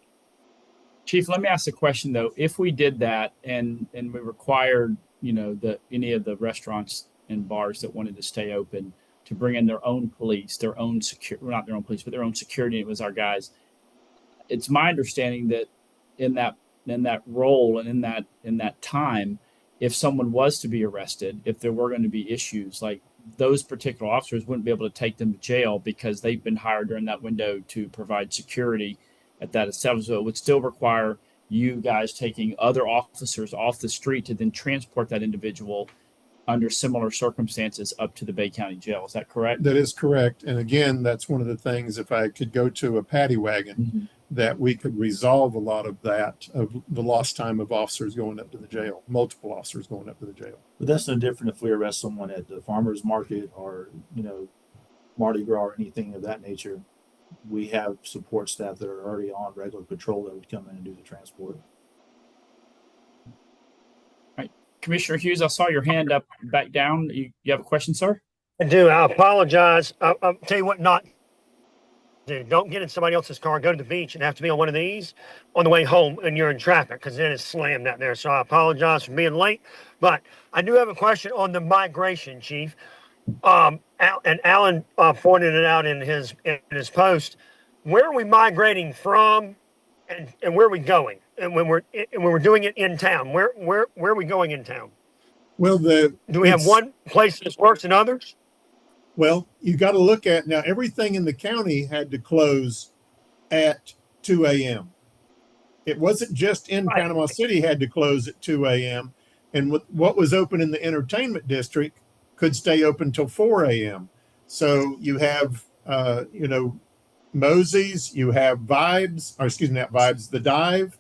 Chief, let me ask a question though. If we did that and we required, any of the restaurants and bars that wanted to stay open to bring in their own police, their own not their own police, but their own security, it was our guys. It's my understanding that in that role and in that time, if someone was to be arrested, if there were going to be issues, like those particular officers wouldn't be able to take them to jail because they've been hired during that window to provide security at that establishment. It would still require you guys taking other officers off the street to then transport that individual under similar circumstances up to the Bay County Jail. Is that correct? That is correct. And again, that's one of the things, if I could go to a paddy wagon, that we could resolve a lot of that, of the lost time of officers going up to the jail, multiple officers going up to the jail. But that's no different if we arrest someone at the farmer's market or, Mardi Gras or anything of that nature. We have support staff that are already on regular patrol that would come in and do the transport. Commissioner Hughes, I saw your hand up back down. You have a question, sir? I do. I apologize. I'll tell you what not do. Don't get in somebody else's car, go to the beach and have to be on one of these on the way home and you're in traffic because then it's slammed out there. So I apologize for being late. But I do have a question on the migration, Chief. And Alan pointed it out in his post. Where are we migrating from and where are we going? And when we're doing it in town, where are we going in town? Well, Do we have one place that works than others? Well, you got to look at now, everything in the county had to close at 2 a.m. It wasn't just in Right. Panama City had to close at 2 a.m. And what was open in the entertainment district could stay open till 4 a.m. So you have, Mosey's, you have Vibes, or excuse me, not Vibes, the Dive.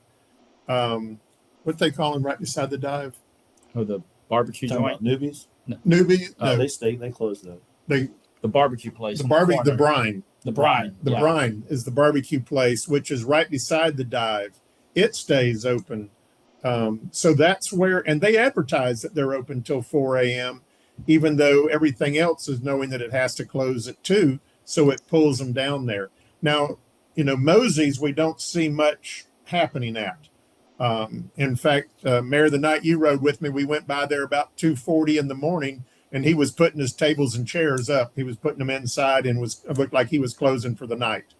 What they call them right beside the Dive? Oh, the barbecue Talking joint? about newbies? Newbie, no, They closed though. The barbecue place. the on Barbie, the corner. Brine. The brine. The yeah. Brine is the barbecue place, which is right beside the Dive. It stays open. So that's where, and they advertise that they're open till 4 a.m., even though everything else is knowing that it has to close at 2. So it pulls them down there. Now, Mosey's, we don't see much happening at. In fact, Mayor, the night you rode with me, we went by there about 2:40 in the morning, and he was putting his tables and chairs up. He was putting them inside, and it looked like he was closing for the night.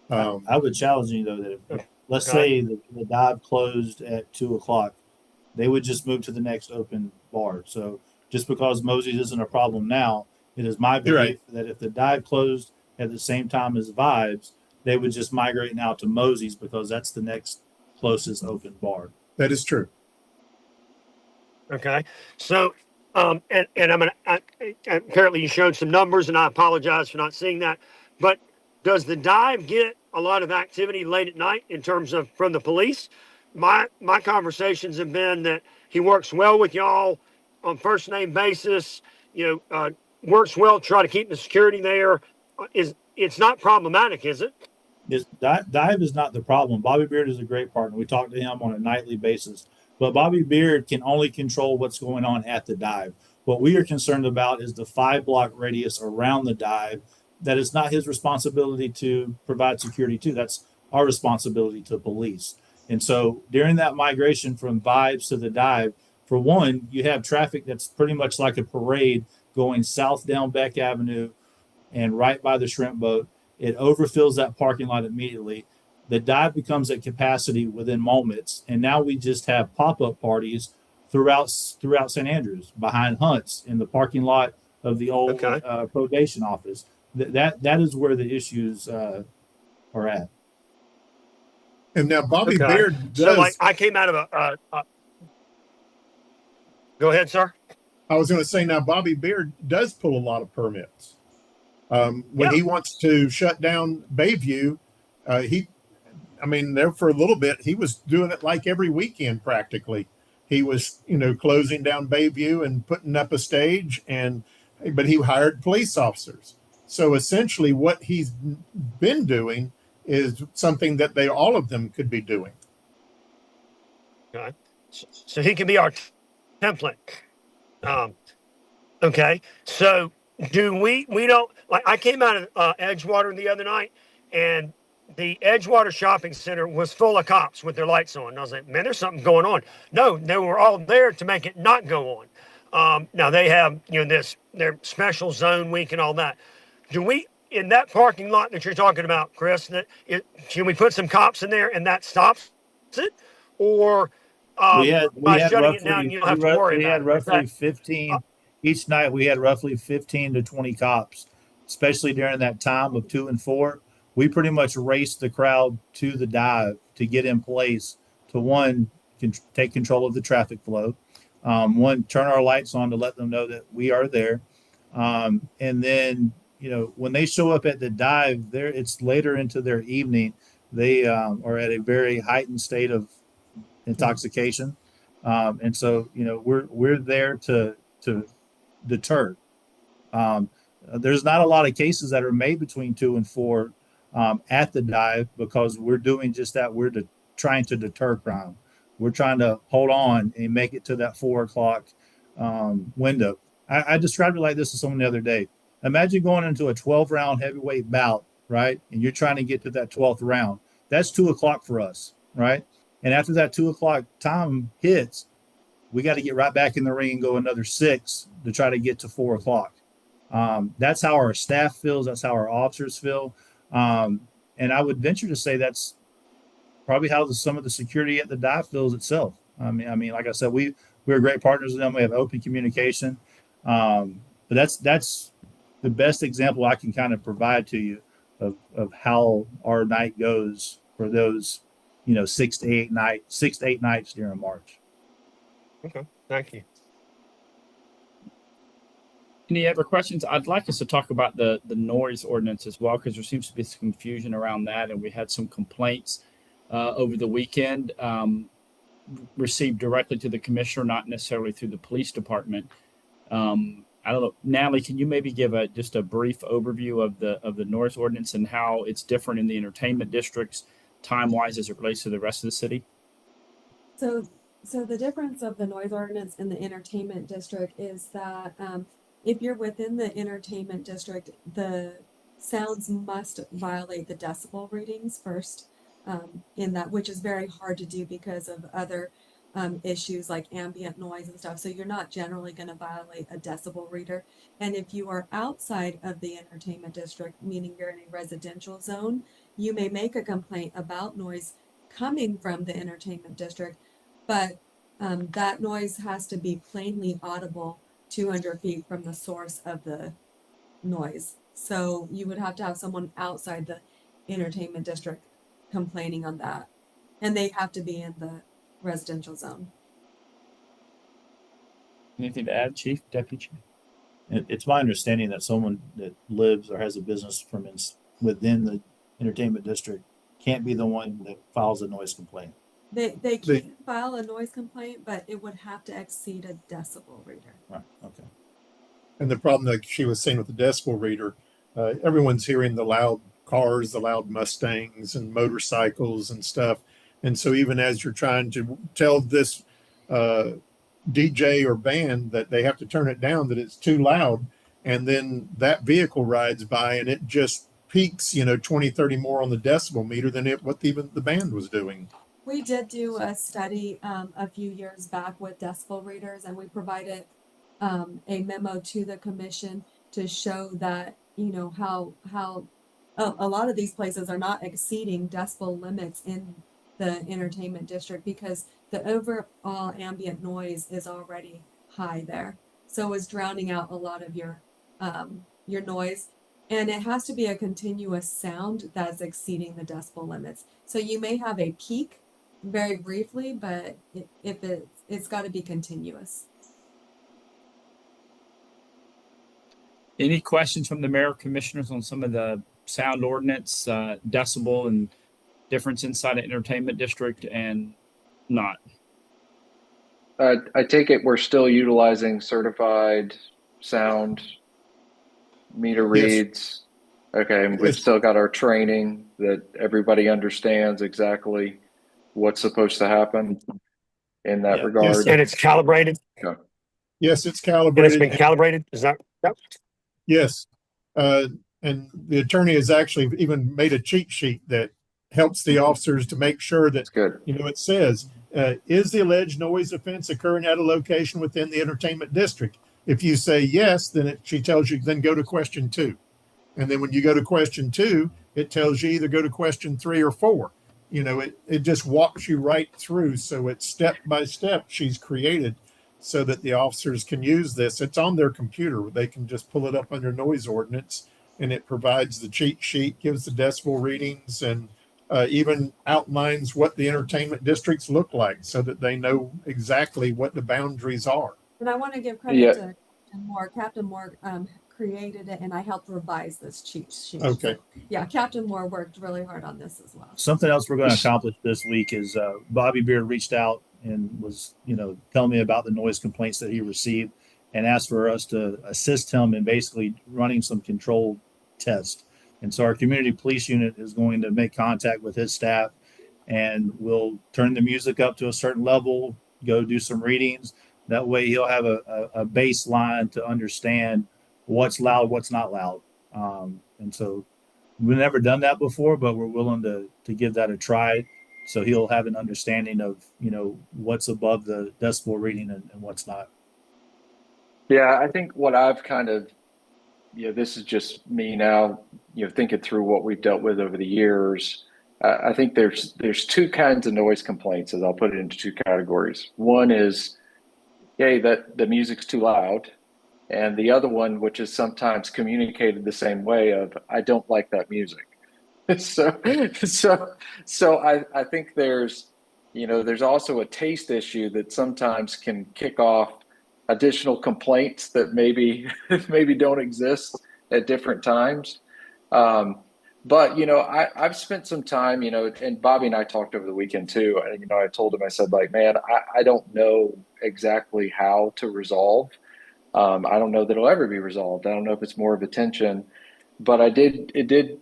I would challenge you though that if, let's say the Dive closed at 2:00, they would just move to the next open bar. So just because Mosey's isn't a problem now, it is my You're belief that if the Dive closed at the same time as Vibes, they would just migrate now to Mosey's because that's the next closest open bar. That is true. Okay. So, and apparently you showed some numbers and I apologize for not seeing that, but does the Dive get a lot of activity late at night in terms of from the police? My conversations have been that he works well with y'all on first name basis, works well to try to keep the security there. It's not problematic, is it? Dive is not the problem. Bobby Beard is a great partner. We talk to him on a nightly basis, but Bobby Beard can only control what's going on at the Dive. What we are concerned about is the 5-block radius around the Dive. That is not his responsibility to provide security to. That's our responsibility to police. And so during that migration from Vibes to the Dive, for one, you have traffic that's pretty much like a parade going south down Beck Avenue and right by the shrimp boat. It overfills that parking lot immediately. The Dive becomes at capacity within moments. And now we just have pop-up parties throughout St. Andrews, behind Hunt's, in the parking lot of the old probation office. That is where the issues are at. And now Bobby Beard does. So, I came out of Go ahead, sir. I was going to say now Bobby Beard does pull a lot of permits. When he wants to shut down Bayview, there for a little bit, he was doing it like every weekend practically. He was, closing down Bayview and putting up a stage, but he hired police officers. So essentially what he's been doing is something that all of them could be doing. Okay. So he can be our template. Okay. So do we don't, like, I came out of Edgewater the other night, and the Edgewater shopping center was full of cops with their lights on. And I was like, man, there's something going on. No, they were all there to make it not go on. Now they have, their special zone week and all that. Do we, in that parking lot that you're talking about, Chris, can we put some cops in there and that stops it? Or by shutting it down, you don't have to worry about it? We had roughly 15 each night. We had roughly 15 to 20 cops, especially during that time of 2 and 4. We pretty much raced the crowd to the Dive to get in place to, one, take control of the traffic flow. One, turn our lights on to let them know that we are there. And then, when they show up at the dive there, it's later into their evening. They are at a very heightened state of intoxication. And so, we're there to deter. There's not a lot of cases that are made between 2 and 4 at the dive, because we're doing just that. We're trying to deter crime. We're trying to hold on and make it to that 4 o'clock window. I described it like this to someone the other day. Imagine going into a 12-round heavyweight bout, right? And you're trying to get to that 12th round. That's 2 o'clock for us, right? And after that 2 o'clock time hits, we got to get right back in the ring and go another 6 to try to get to 4 o'clock. That's how our staff feels. That's how our officers feel. And I would venture to say that's probably how some of the security at the dive feels itself. I mean, like I said, we're great partners with them. We have open communication. But that's the best example I can kind of provide to you of how our night goes for those, 6 to 8 nights during March. Okay, thank you. Any other questions? I'd like us to talk about the noise ordinance as well, because there seems to be some confusion around that, and we had some complaints over the weekend received directly to the commissioner, not necessarily through the police department. I don't know, Natalie, can you maybe give just a brief overview of the noise ordinance and how it's different in the entertainment districts time-wise as it relates to the rest of the city? So the difference of the noise ordinance in the entertainment district is that if you're within the entertainment district, the sounds must violate the decibel readings first, in that, which is very hard to do because of other issues like ambient noise and stuff. So you're not generally going to violate a decibel reader. And if you are outside of the entertainment district, meaning you're in a residential zone, you may make a complaint about noise coming from the entertainment district, but that noise has to be plainly audible 200 feet from the source of the noise. So you would have to have someone outside the entertainment district complaining on that. And they have to be in the residential zone. Anything to add, Chief, Deputy Chief? It's my understanding that someone that lives or has a business within the entertainment district can't be the one that files a noise complaint. They can file a noise complaint, but it would have to exceed a decibel reader. Right. Okay. And the problem that she was saying with the decibel reader, everyone's hearing the loud cars, the loud Mustangs and motorcycles and stuff. And so even as you're trying to tell this DJ or band that they have to turn it down, that it's too loud, and then that vehicle rides by and it just peaks, 20, 30 more on the decibel meter than what even the band was doing. We did do a study a few years back with decibel readers, and we provided a memo to the commission to show that, how a lot of these places are not exceeding decibel limits in the entertainment district because the overall ambient noise is already high there. So it's drowning out a lot of your noise. And it has to be a continuous sound that's exceeding the decibel limits. So you may have a peak very briefly, but it's got to be continuous. Any questions from the mayor, commissioners on some of the sound ordinance, decibel, and difference inside an entertainment district and not? I take it we're still utilizing certified sound meter reads. Yes. Okay, and we've still got our training that everybody understands exactly what's supposed to happen in that regard. Yes. And it's calibrated. Okay. Yes, it's calibrated. And it's been calibrated. Is that? Yep. Yes. And the attorney has actually even made a cheat sheet that helps the officers to make sure that, it says, is the alleged noise offense occurring at a location within the entertainment district? If you say yes, then she tells you, then go to question 2. And then when you go to question 2, it tells you either go to question 3 or 4. It just walks you right through. So it's step by step she's created so that the officers can use this. It's on their computer. They can just pull it up under noise ordinance, and it provides the cheat sheet, gives the decibel readings, and even outlines what the entertainment districts look like so that they know exactly what the boundaries are. And I want to give credit Yeah. to Captain Moore. Captain Moore created it, and I helped revise this cheat sheet. Okay. So, yeah, Captain Moore worked really hard on this as well. Something else we're going to accomplish this week is Bobby Beard reached out and was, telling me about the noise complaints that he received and asked for us to assist him in basically running some controlled tests. And so our community police unit is going to make contact with his staff, and we'll turn the music up to a certain level, go do some readings. That way he'll have a baseline to understand what's loud, what's not loud. And so we've never done that before, but we're willing to give that a try. So he'll have an understanding of, what's above the decibel reading and what's not. Yeah, I think what I've kind of, this is just me now, thinking through what we've dealt with over the years. I think there's two kinds of noise complaints, as I'll put it into two categories. One is, hey, that the music's too loud. And the other one, which is sometimes communicated the same way, of I don't like that music. So I think there's also a taste issue that sometimes can kick off additional complaints that maybe don't exist at different times. But I've spent some time, and Bobby and I talked over the weekend too. And I told him, I said, like, man, I don't know exactly how to resolve. I don't know that it'll ever be resolved. I don't know if it's more of a tension, but it did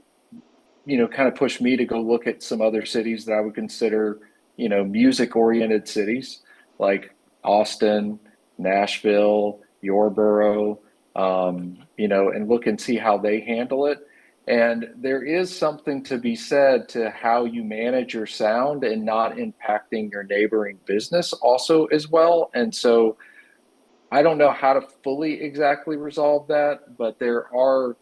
kind of push me to go look at some other cities that I would consider, music oriented cities like Austin, Nashville, Yoreboro, and look and see how they handle it. And there is something to be said to how you manage your sound and not impacting your neighboring business also as well. And so I don't know how to fully exactly resolve that, but there are,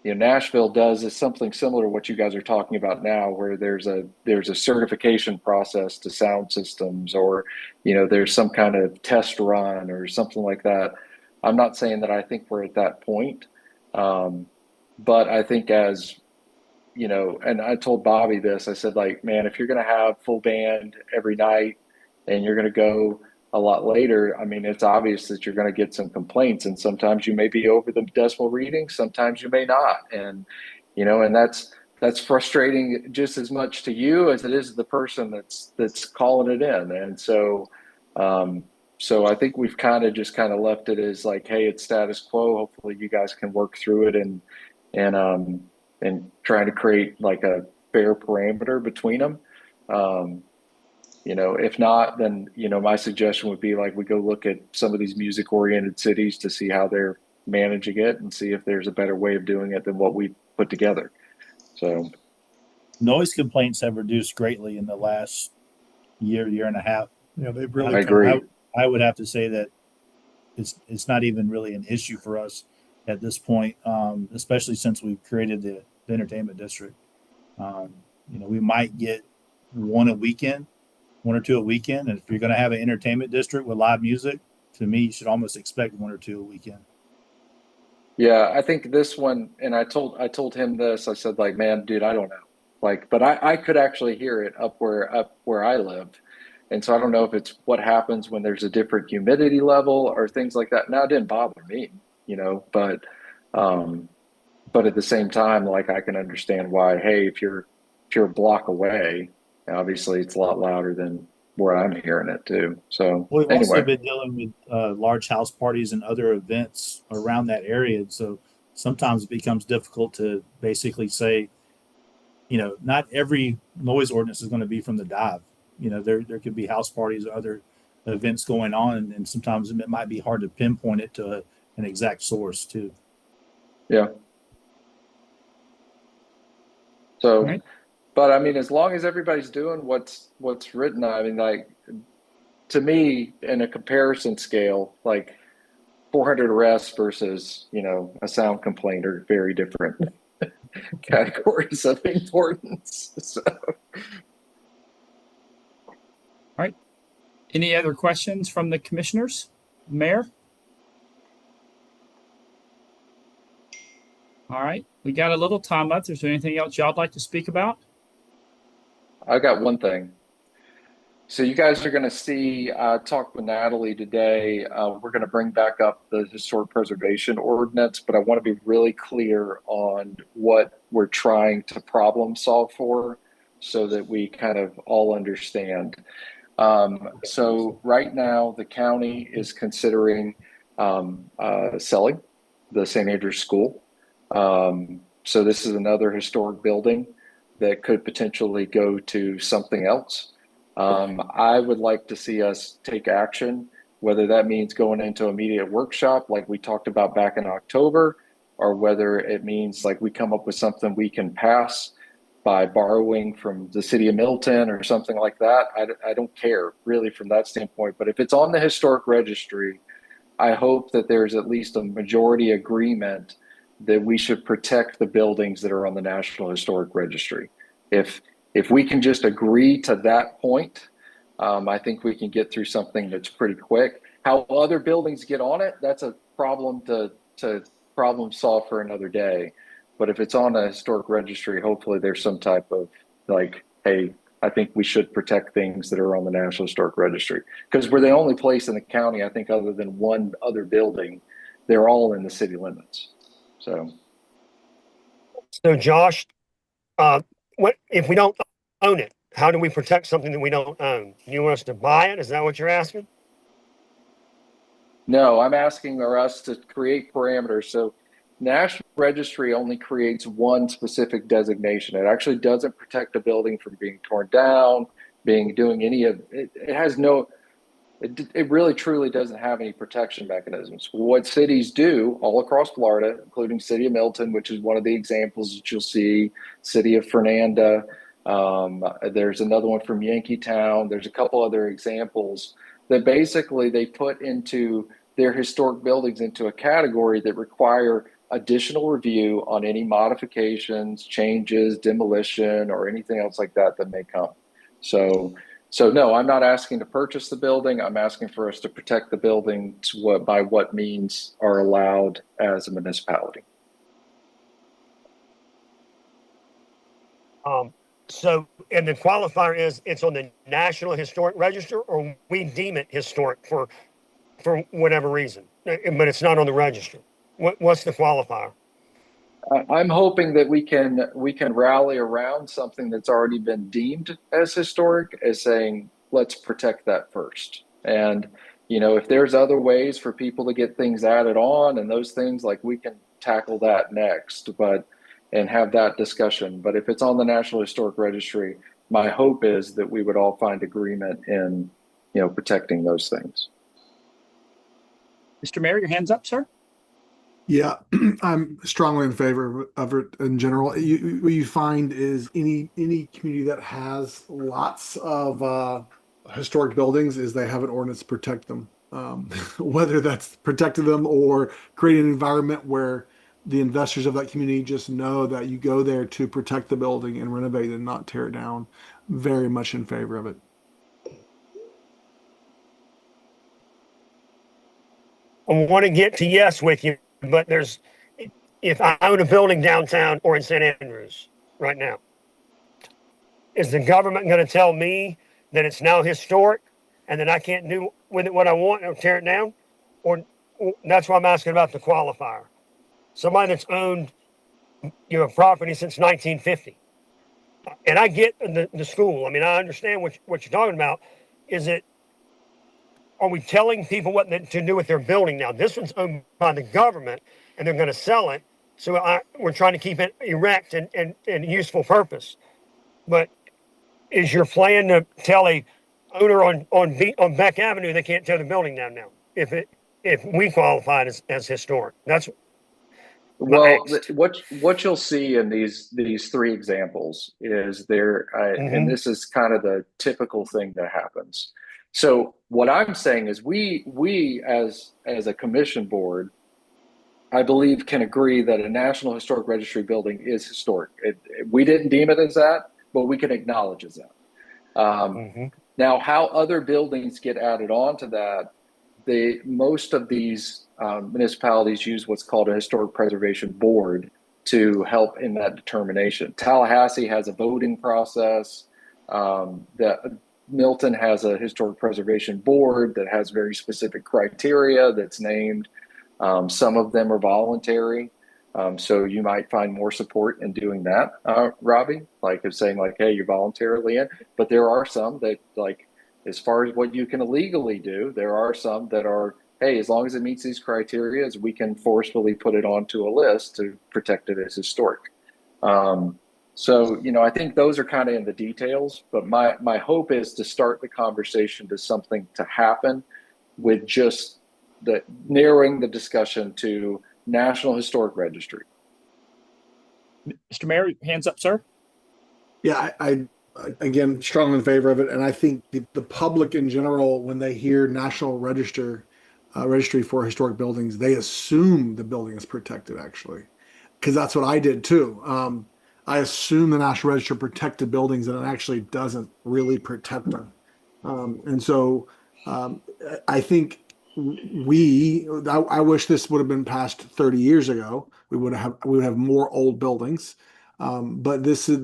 Nashville is something similar to what you guys are talking about now, where there's a certification process to sound systems, or, there's some kind of test run or something like that. I'm not saying that I think we're at that point. But I think and I told Bobby this, I said, like, man, if you're going to have full band every night and you're going to go a lot later, it's obvious that you're going to get some complaints, and sometimes you may be over the decibel reading, sometimes you may not. And, and that's frustrating just as much to you as it is the person that's calling it in. And so I think we've kind of left it as like, hey, it's status quo. Hopefully you guys can work through it and trying to create like a fair parameter between them. If not, then, my suggestion would be like, we go look at some of these music oriented cities to see how they're managing it and see if there's a better way of doing it than what we put together. So Noise complaints have reduced greatly in the last year and a half. Yeah, they've really. I agree. I would have to say that it's not even really an issue for us at this point, especially since we've created the entertainment district. We might get one or two a weekend. And if you're going to have an entertainment district with live music, to me, you should almost expect one or two a weekend. Yeah, I think this one, and I told him this, I said, like, man, dude, I don't know. Like, but I could actually hear it up where I live. And so I don't know if it's what happens when there's a different humidity level or things like that. Now, it didn't bother me, but at the same time, like, I can understand why, hey, if you're a block away, obviously it's a lot louder than where I'm hearing it too. So we've also been dealing with large house parties and other events around that area. And so sometimes it becomes difficult to basically say, not every noise ordinance is going to be from the dive. There could be house parties or other events going on, and sometimes it might be hard to pinpoint it to an exact source too. Yeah. So, Right. But as long as everybody's doing what's written, like, to me, in a comparison scale, like 400 arrests versus, a sound complaint are very different categories of importance. So. All right. Any other questions from the commissioners? Mayor? All right, we got a little time left. Is there anything else y'all would like to speak about? I got one thing. So you guys are going to see, talk with Natalie today. We're going to bring back up the historic preservation ordinance, but I want to be really clear on what we're trying to problem solve for so that we kind of all understand. So right now, the county is considering selling the St. Andrews School. So this is another historic building that could potentially go to something else. I would like to see us take action, whether that means going into immediate workshop like we talked about back in October, or whether it means like we come up with something we can pass by borrowing from the city of Milton or something like that. I don't care really from that standpoint, but if it's on the historic registry, I hope that there's at least a majority agreement that we should protect the buildings that are on the National Historic Registry. If we can just agree to that point, I think we can get through something that's pretty quick. How other buildings get on it, that's a problem to problem solve for another day. But if it's on a historic registry, hopefully there's some type of like, hey, I think we should protect things that are on the National Historic Registry. Because we're the only place in the county, I think, other than one other building, they're all in the city limits. So Josh, what if we don't own it? How do we protect something that we don't own? You want us to buy it? Is that what you're asking? No, I'm asking us to create parameters. So National Registry only creates one specific designation. It actually doesn't protect a building from being torn down, doing any of it. It has no, it really truly doesn't have any protection mechanisms. What cities do all across Florida, including City of Milton, which is one of the examples that you'll see, City of Fernanda, there's another one from Yankeetown. There's a couple other examples that basically they put into their historic buildings into a category that require additional review on any modifications, changes, demolition, or anything else like that that may come. So no, I'm not asking to purchase the building. I'm asking for us to protect the building by what means are allowed as a municipality. So, and the qualifier is it's on the National Historic Register, or we deem it historic for whatever reason, but it's not on the register. What's the qualifier? I'm hoping that we can rally around something that's already been deemed as historic, as saying, let's protect that first. And, you know, if there's other ways for people to get things added on and those things, like we can tackle that next, and have that discussion. But if it's on the National Historic Registry, my hope is that we would all find agreement in, you know, protecting those things. Mr. Mayor, your hand's up, sir. Yeah, I'm strongly in favor of it in general. What you find is any community that has lots of historic buildings is they have an ordinance to protect them. Whether that's protecting them or creating an environment where the investors of that community just know that you go there to protect the building and renovate it and not tear it down. Very much in favor of it. I want to get to yes with you, but if I own a building downtown or in St. Andrews right now, is the government going to tell me that it's now historic and that I can't do with it what I want or tear it down? Or that's why I'm asking about the qualifier. Somebody that's owned, you know, property since 1950. And I get the school. I mean, I understand what you're talking about. Are we telling people what to do with their building now? This one's owned by the government and they're going to sell it. So we're trying to keep it erect and useful purpose. But is your plan to tell a owner on Beck Avenue they can't tear the building down now if we qualify it as historic? That's well, what you'll see in these three examples is and this is kind of the typical thing that happens. So what I'm saying is we as a commission board, I believe, can agree that a National Historic Registry building is historic. We didn't deem it as that, but we can acknowledge as that. Now, how other buildings get added on to that, most of these municipalities use what's called a historic preservation board to help in that determination. Tallahassee has a voting process. That Milton has a historic preservation board that has very specific criteria that's named. Some of them are voluntary. So you might find more support in doing that, Robbie, like of saying like, hey, you're voluntarily in. But there are some that, like, as far as what you can illegally do, there are some that are, hey, as long as it meets these criteria, we can forcefully put it onto a list to protect it as historic. So, you know, I think those are kind of in the details, but my hope is to start the conversation to something to happen with just the narrowing the discussion to National Historic Registry. Mr. Mayor, hands up, sir. Yeah, I again strongly in favor of it, and I think the public in general, when they hear National Registry for Historic Buildings, they assume the building is protected, actually, because that's what I did too. I assume the National Register protected buildings, and it actually doesn't really protect them. And so I think I wish this would have been passed 30 years ago. We would have more old buildings. But this is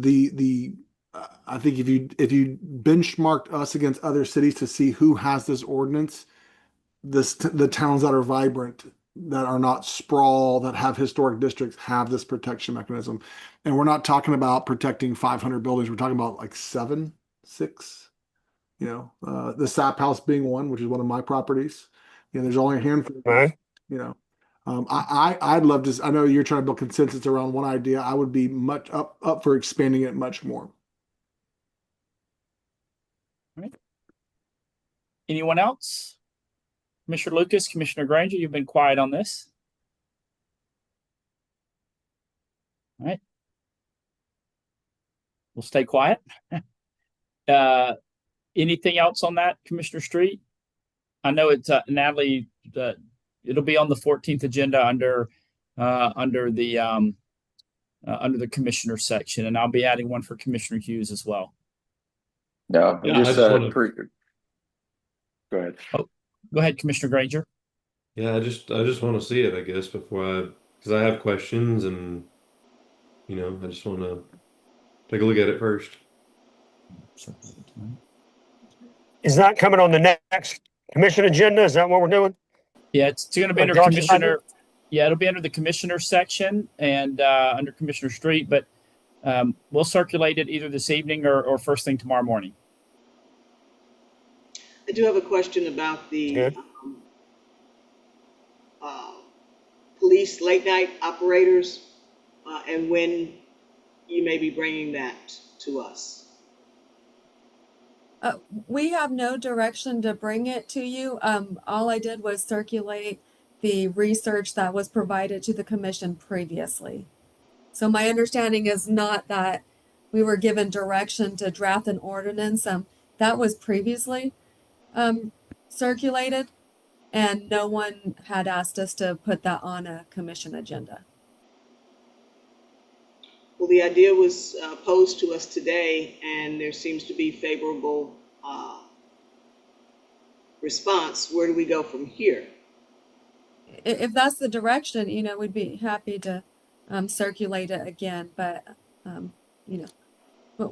I think if you benchmarked us against other cities to see who has this ordinance, the towns that are vibrant, that are not sprawl, that have historic districts, have this protection mechanism. And we're not talking about protecting 500 buildings. We're talking about like 7, 6. You know, the Sap House being one, which is one of my properties. You know, there's only a handful. Right. You know, I'd love to. I know you're trying to build consensus around one idea. I would be much up for expanding it much more. Anyone else? Commissioner Lucas, Commissioner Granger, you've been quiet on this. All right. We'll stay quiet. Anything else on that, Commissioner Street? I know it's Natalie. It'll be on the 14th agenda under the commissioner section, and I'll be adding one for Commissioner Hughes as well. No, Yeah, just, go ahead. Oh, go ahead, Commissioner Granger. Yeah, I just want to see it, I guess, because I have questions, and you know, I just want to take a look at it first. Is that coming on the next commission agenda? Is that what we're doing? Yeah, it's going to be under George, Commissioner. Yeah, it'll be under the Commissioner section and under Commissioner Street, but we'll circulate it either this evening or first thing tomorrow morning. I do have a question about the police late night operators and when you may be bringing that to us. We have no direction to bring it to you. All I did was circulate the research that was provided to the commission previously. So my understanding is not that we were given direction to draft an ordinance. That was previously circulated, and no one had asked us to put that on a commission agenda. Well, the idea was posed to us today, and there seems to be favorable response. Where do we go from here? If that's the direction, you know, we'd be happy to circulate it again, but you know, but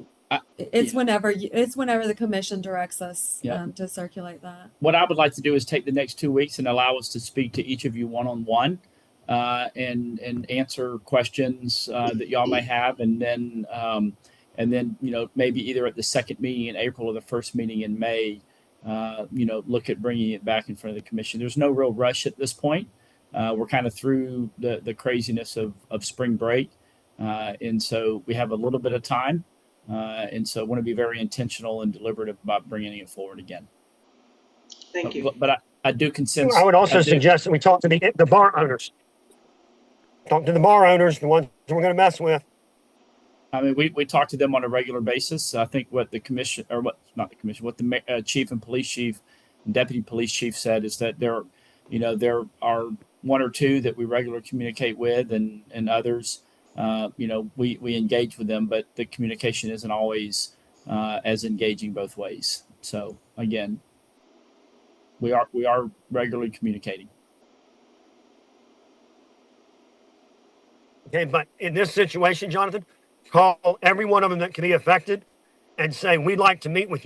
it's whenever the commission directs us to circulate that. What I would like to do is take the next 2 weeks and allow us to speak to each of you one-on-one and answer questions that y'all may have, and then you know, maybe either at the second meeting in April or the first meeting in May, you know, look at bringing it back in front of the commission. There's no real rush at this point. We're kind of through the craziness of spring break, and so we have a little bit of time, and so I want to be very intentional and deliberative about bringing it forward again. Thank you. But I do consent. I would also suggest that we talk to the bar owners. Talk to the bar owners, the ones we're going to mess with. I mean, we talk to them on a regular basis. I think what the commission, or what, not the commission, what the chief and police chief and deputy police chief said is that there are one or two that we regularly communicate with, and others, you know, we engage with them, but the communication isn't always as engaging both ways. So again, we are regularly communicating. Okay, but in this situation, Jonathan, call every one of them that can be affected and say, we'd like to meet with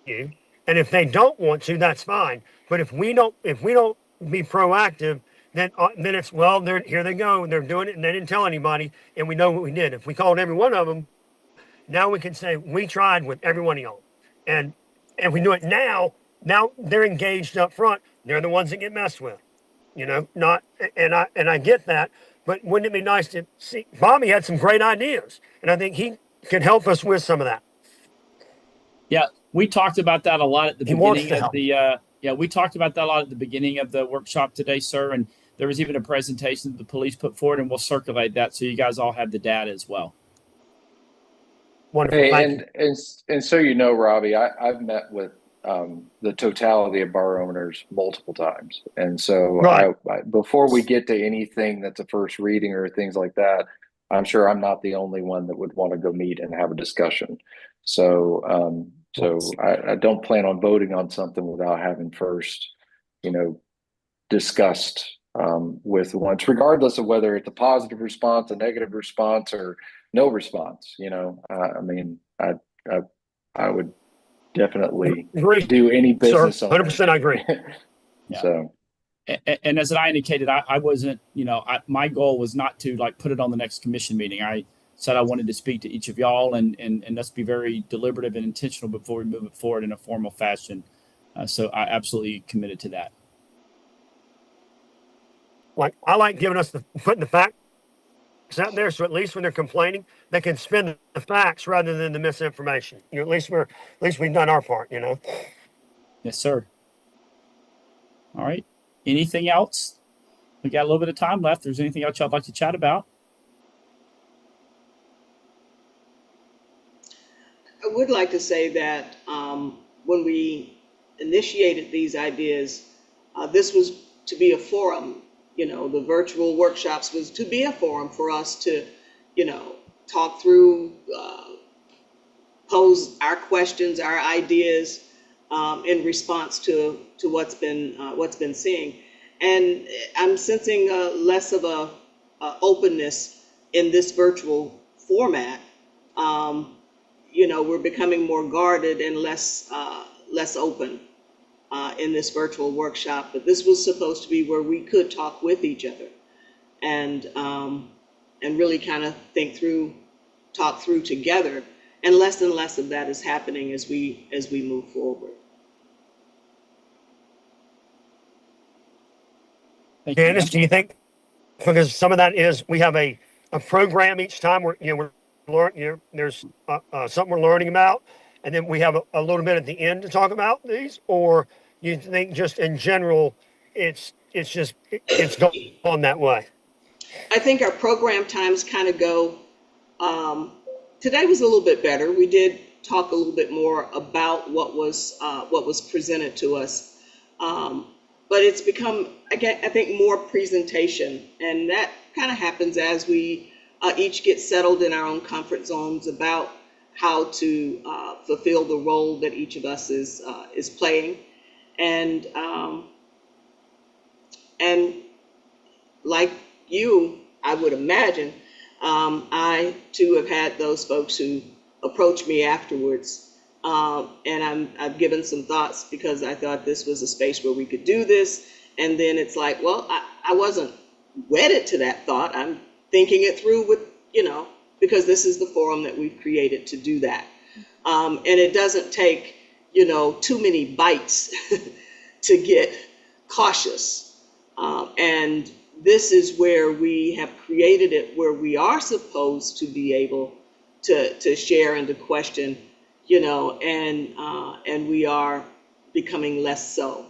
you. And if they don't want to, that's fine. But if we don't be proactive, then it's, well, here they go, and they're doing it, and they didn't tell anybody, and we know what we did. If we called every one of them, now we can say we tried with every one of y'all, and if we do it now they're engaged up front. They're the ones that get messed with, not, and I get that, but wouldn't it be nice to see? Bobby had some great ideas, and I think he can help us with some of that. Yeah, we talked about that a lot at the He wants beginning to of the. We talked about that a lot at the beginning of the workshop today, sir. And there was even a presentation that the police put forward, and we'll circulate that so you guys all have the data as well. Wonderful. Hey, and so Robbie, I've met with the totality of bar owners multiple times, and so Right. Before we get to anything that's a first reading or things like that, I'm sure I'm not the only one that would want to go meet and have a discussion. So I don't plan on voting on something without having first, discussed with once, regardless of whether it's a positive response, a negative response, or no response. I would definitely Agree. do any business Sir, on 100% I agree. Yeah. So. And as I indicated, I wasn't, my goal was not to put it on the next commission meeting. I said I wanted to speak to each of y'all and let's be very deliberative and intentional before we move it forward in a formal fashion. So I absolutely committed to that. I like giving us putting the facts out there, so at least when they're complaining, they can spin the facts rather than the misinformation. At least we've done our part. Yes, sir. All right. Anything else? We got a little bit of time left. If there's anything else y'all like to chat about? I would like to say that when we initiated these ideas, this was to be a forum. The virtual workshops was to be a forum for us to, talk through, pose our questions, our ideas in response to what's been seen. And I'm sensing less of a openness in this virtual format. We're becoming more guarded and less open in this virtual workshop. But this was supposed to be where we could talk with each other and really kind of talk through together. And less of that is happening as we move forward. Thank you. Janice, do you think, because some of that is we have a program each time we're learning, there's something we're learning about, and then we have a little bit at the end to talk about these, or you think just in general it's going that way? I think our program times kind of go. Today was a little bit better. We did talk a little bit more about what was presented to us, but it's become, again, I think, more presentation, and that kind of happens as we each get settled in our own comfort zones about how to fulfill the role that each of us is playing, and like you, I would imagine, I too have had those folks who approach me afterwards, and I've given some thoughts because I thought this was a space where we could do this, and then it's like, well, I wasn't wedded to that thought. I'm thinking it through with, because this is the forum that we've created to do that, and it doesn't take, too many bites to get cautious, and this is where we have created it, where we are supposed to be able to share and to question, and we are becoming less so.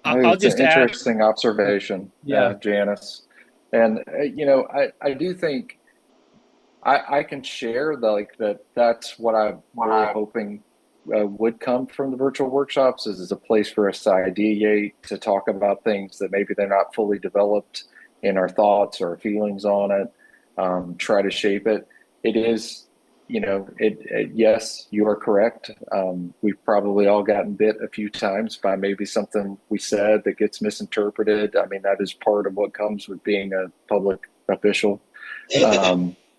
I'll just an add. Interesting observation, Janice. And I do think I can share that's what I'm really hoping would come from the virtual workshops is a place for us to ideate, to talk about things that maybe they're not fully developed in our thoughts or feelings on it, try to shape it. It is yes, you are correct. We've probably all gotten bit a few times by maybe something we said that gets misinterpreted. I mean, that is part of what comes with being a public official.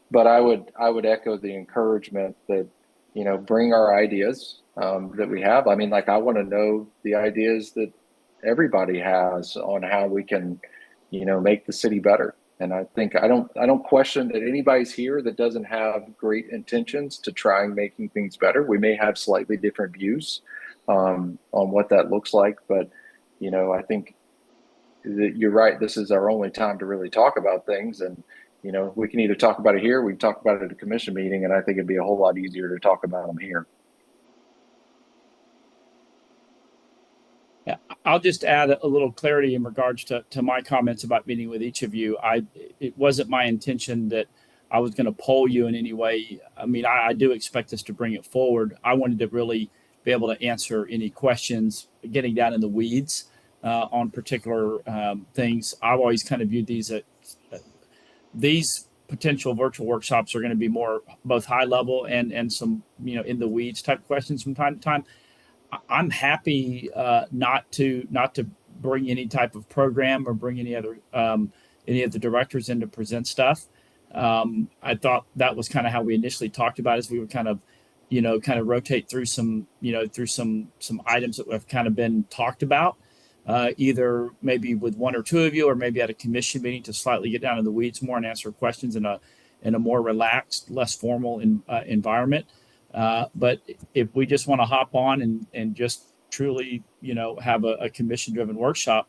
But I would echo the encouragement that, bring our ideas that we have. I mean, like, I want to know the ideas that everybody has on how we can, make the city better. And I think I don't question that anybody's here that doesn't have great intentions to try and making things better. We may have slightly different views on what that looks like, but I think that you're right. This is our only time to really talk about things, and we can either talk about it here, we can talk about it at a commission meeting, and I think it'd be a whole lot easier to talk about them here. Yeah, I'll just add a little clarity in regards to my comments about meeting with each of you. It wasn't my intention that I was going to poll you in any way. I mean, I do expect us to bring it forward. I wanted to really be able to answer any questions, getting down in the weeds on particular things. I've always kind of viewed these potential virtual workshops are going to be more both high level and some in the weeds type questions from time to time. I'm happy not to bring any type of program or bring any of the directors in to present stuff. I thought that was kind of how we initially talked about it, as we would kind of rotate through some items that have kind of been talked about, either maybe with one or two of you, or maybe at a commission meeting to slightly get down in the weeds more and answer questions in a more relaxed, less formal environment. But if we just want to hop on and just truly, have a commission driven workshop,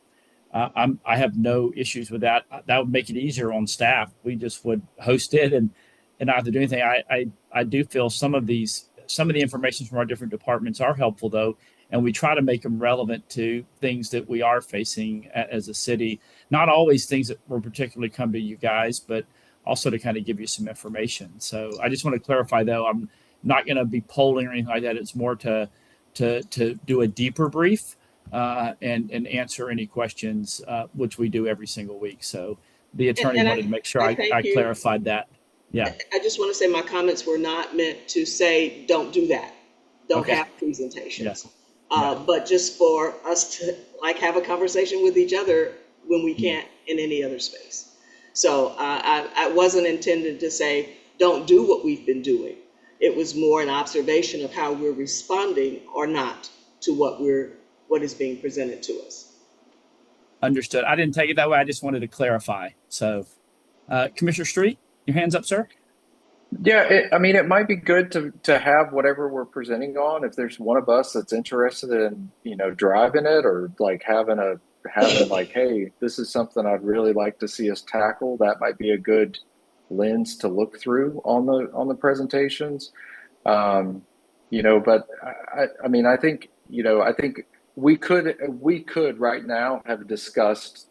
I have no issues with that. That would make it easier on staff. We just would host it and not have to do anything. I do feel some of the information from our different departments are helpful though. And we try to make them relevant to things that we are facing as a city. Not always things that will particularly come to you guys, but also to kind of give you some information. So I just want to clarify though, I'm not going to be polling or anything like that. It's more to do a deeper brief and answer any questions, which we do every single week. So the attorney wanted to make sure I clarified that. Yeah. I just want to say my comments were not meant to say, don't do that. Don't have presentations. Yes. But just for us to have a conversation with each other when we can't in any other space. So I wasn't intended to say, don't do what we've been doing. It was more an observation of how we're responding or not to what is being presented to us. Understood. I didn't take it that way. I just wanted to clarify. So, Commissioner Street, your hand's up, sir. Yeah, it might be good to have whatever we're presenting on. If there's one of us that's interested in, driving it, or like having like, hey, this is something I'd really like to see us tackle, that might be a good lens to look through on the presentations. But I think we could right now have discussed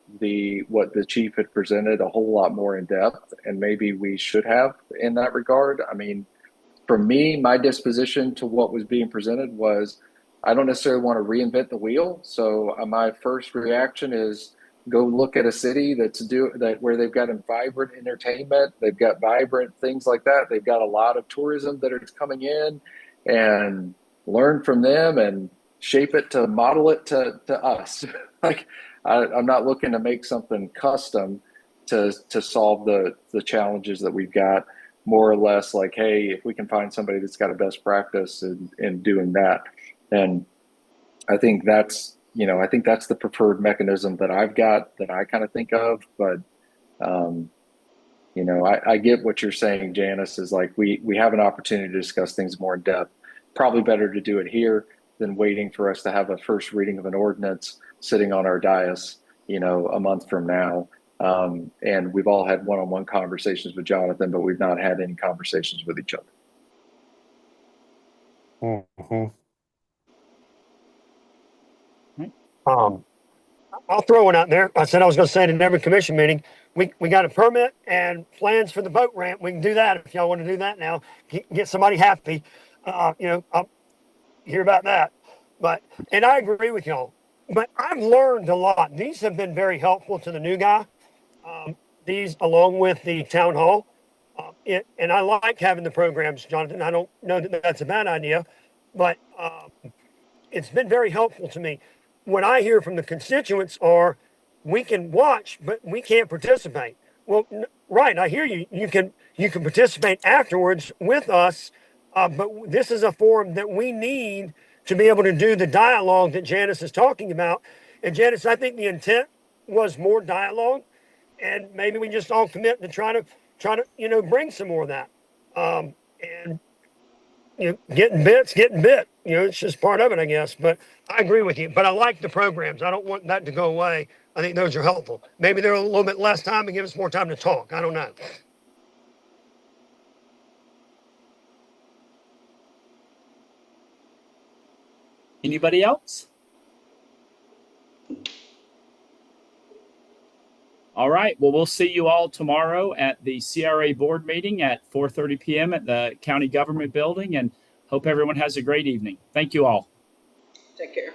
what the chief had presented a whole lot more in depth, and maybe we should have in that regard. I mean, for me, my disposition to what was being presented was, I don't necessarily want to reinvent the wheel. So my first reaction is go look at a city where they've got vibrant entertainment, they've got vibrant things like that, they've got a lot of tourism that is coming in, and learn from them and shape it to model it to us. Like, I'm not looking to make something custom to solve the challenges that we've got. More or less like, hey, if we can find somebody that's got a best practice in doing that. And I think that's the preferred mechanism that I've got, that I kind of think of. But, I get what you're saying, Janice, is like, we have an opportunity to discuss things more in depth. Probably better to do it here than waiting for us to have a first reading of an ordinance sitting on our dais, a month from now. And we've all had one-on-one conversations with Jonathan, but we've not had any conversations with each other. Mm-hmm. I'll throw one out there. I said I was going to say it in every commission meeting. We got a permit and plans for the boat ramp. We can do that if y'all want to do that now. Get somebody happy. I'll hear about that. And I agree with y'all. But I've learned a lot. These have been very helpful to the new guy. These, along with the town hall, And I like having the programs, Jonathan. I don't know that that's a bad idea, but it's been very helpful to me. What I hear from the constituents are, we can watch, but we can't participate. Well, right, I hear you. You can participate afterwards with us, but this is a forum that we need to be able to do the dialogue that Janice is talking about. And Janice, I think the intent was more dialogue, and maybe we just all commit to try to bring some more of that. And getting bit. It's just part of it, I guess. But I agree with you. But I like the programs. I don't want that to go away. I think those are helpful. Maybe they're a little bit less time and give us more time to talk. I don't know. Anybody else? All right. Well, we'll see you all tomorrow at the CRA board meeting at 4:30 p.m. at the county government building, and hope everyone has a great evening. Thank you all. Take care.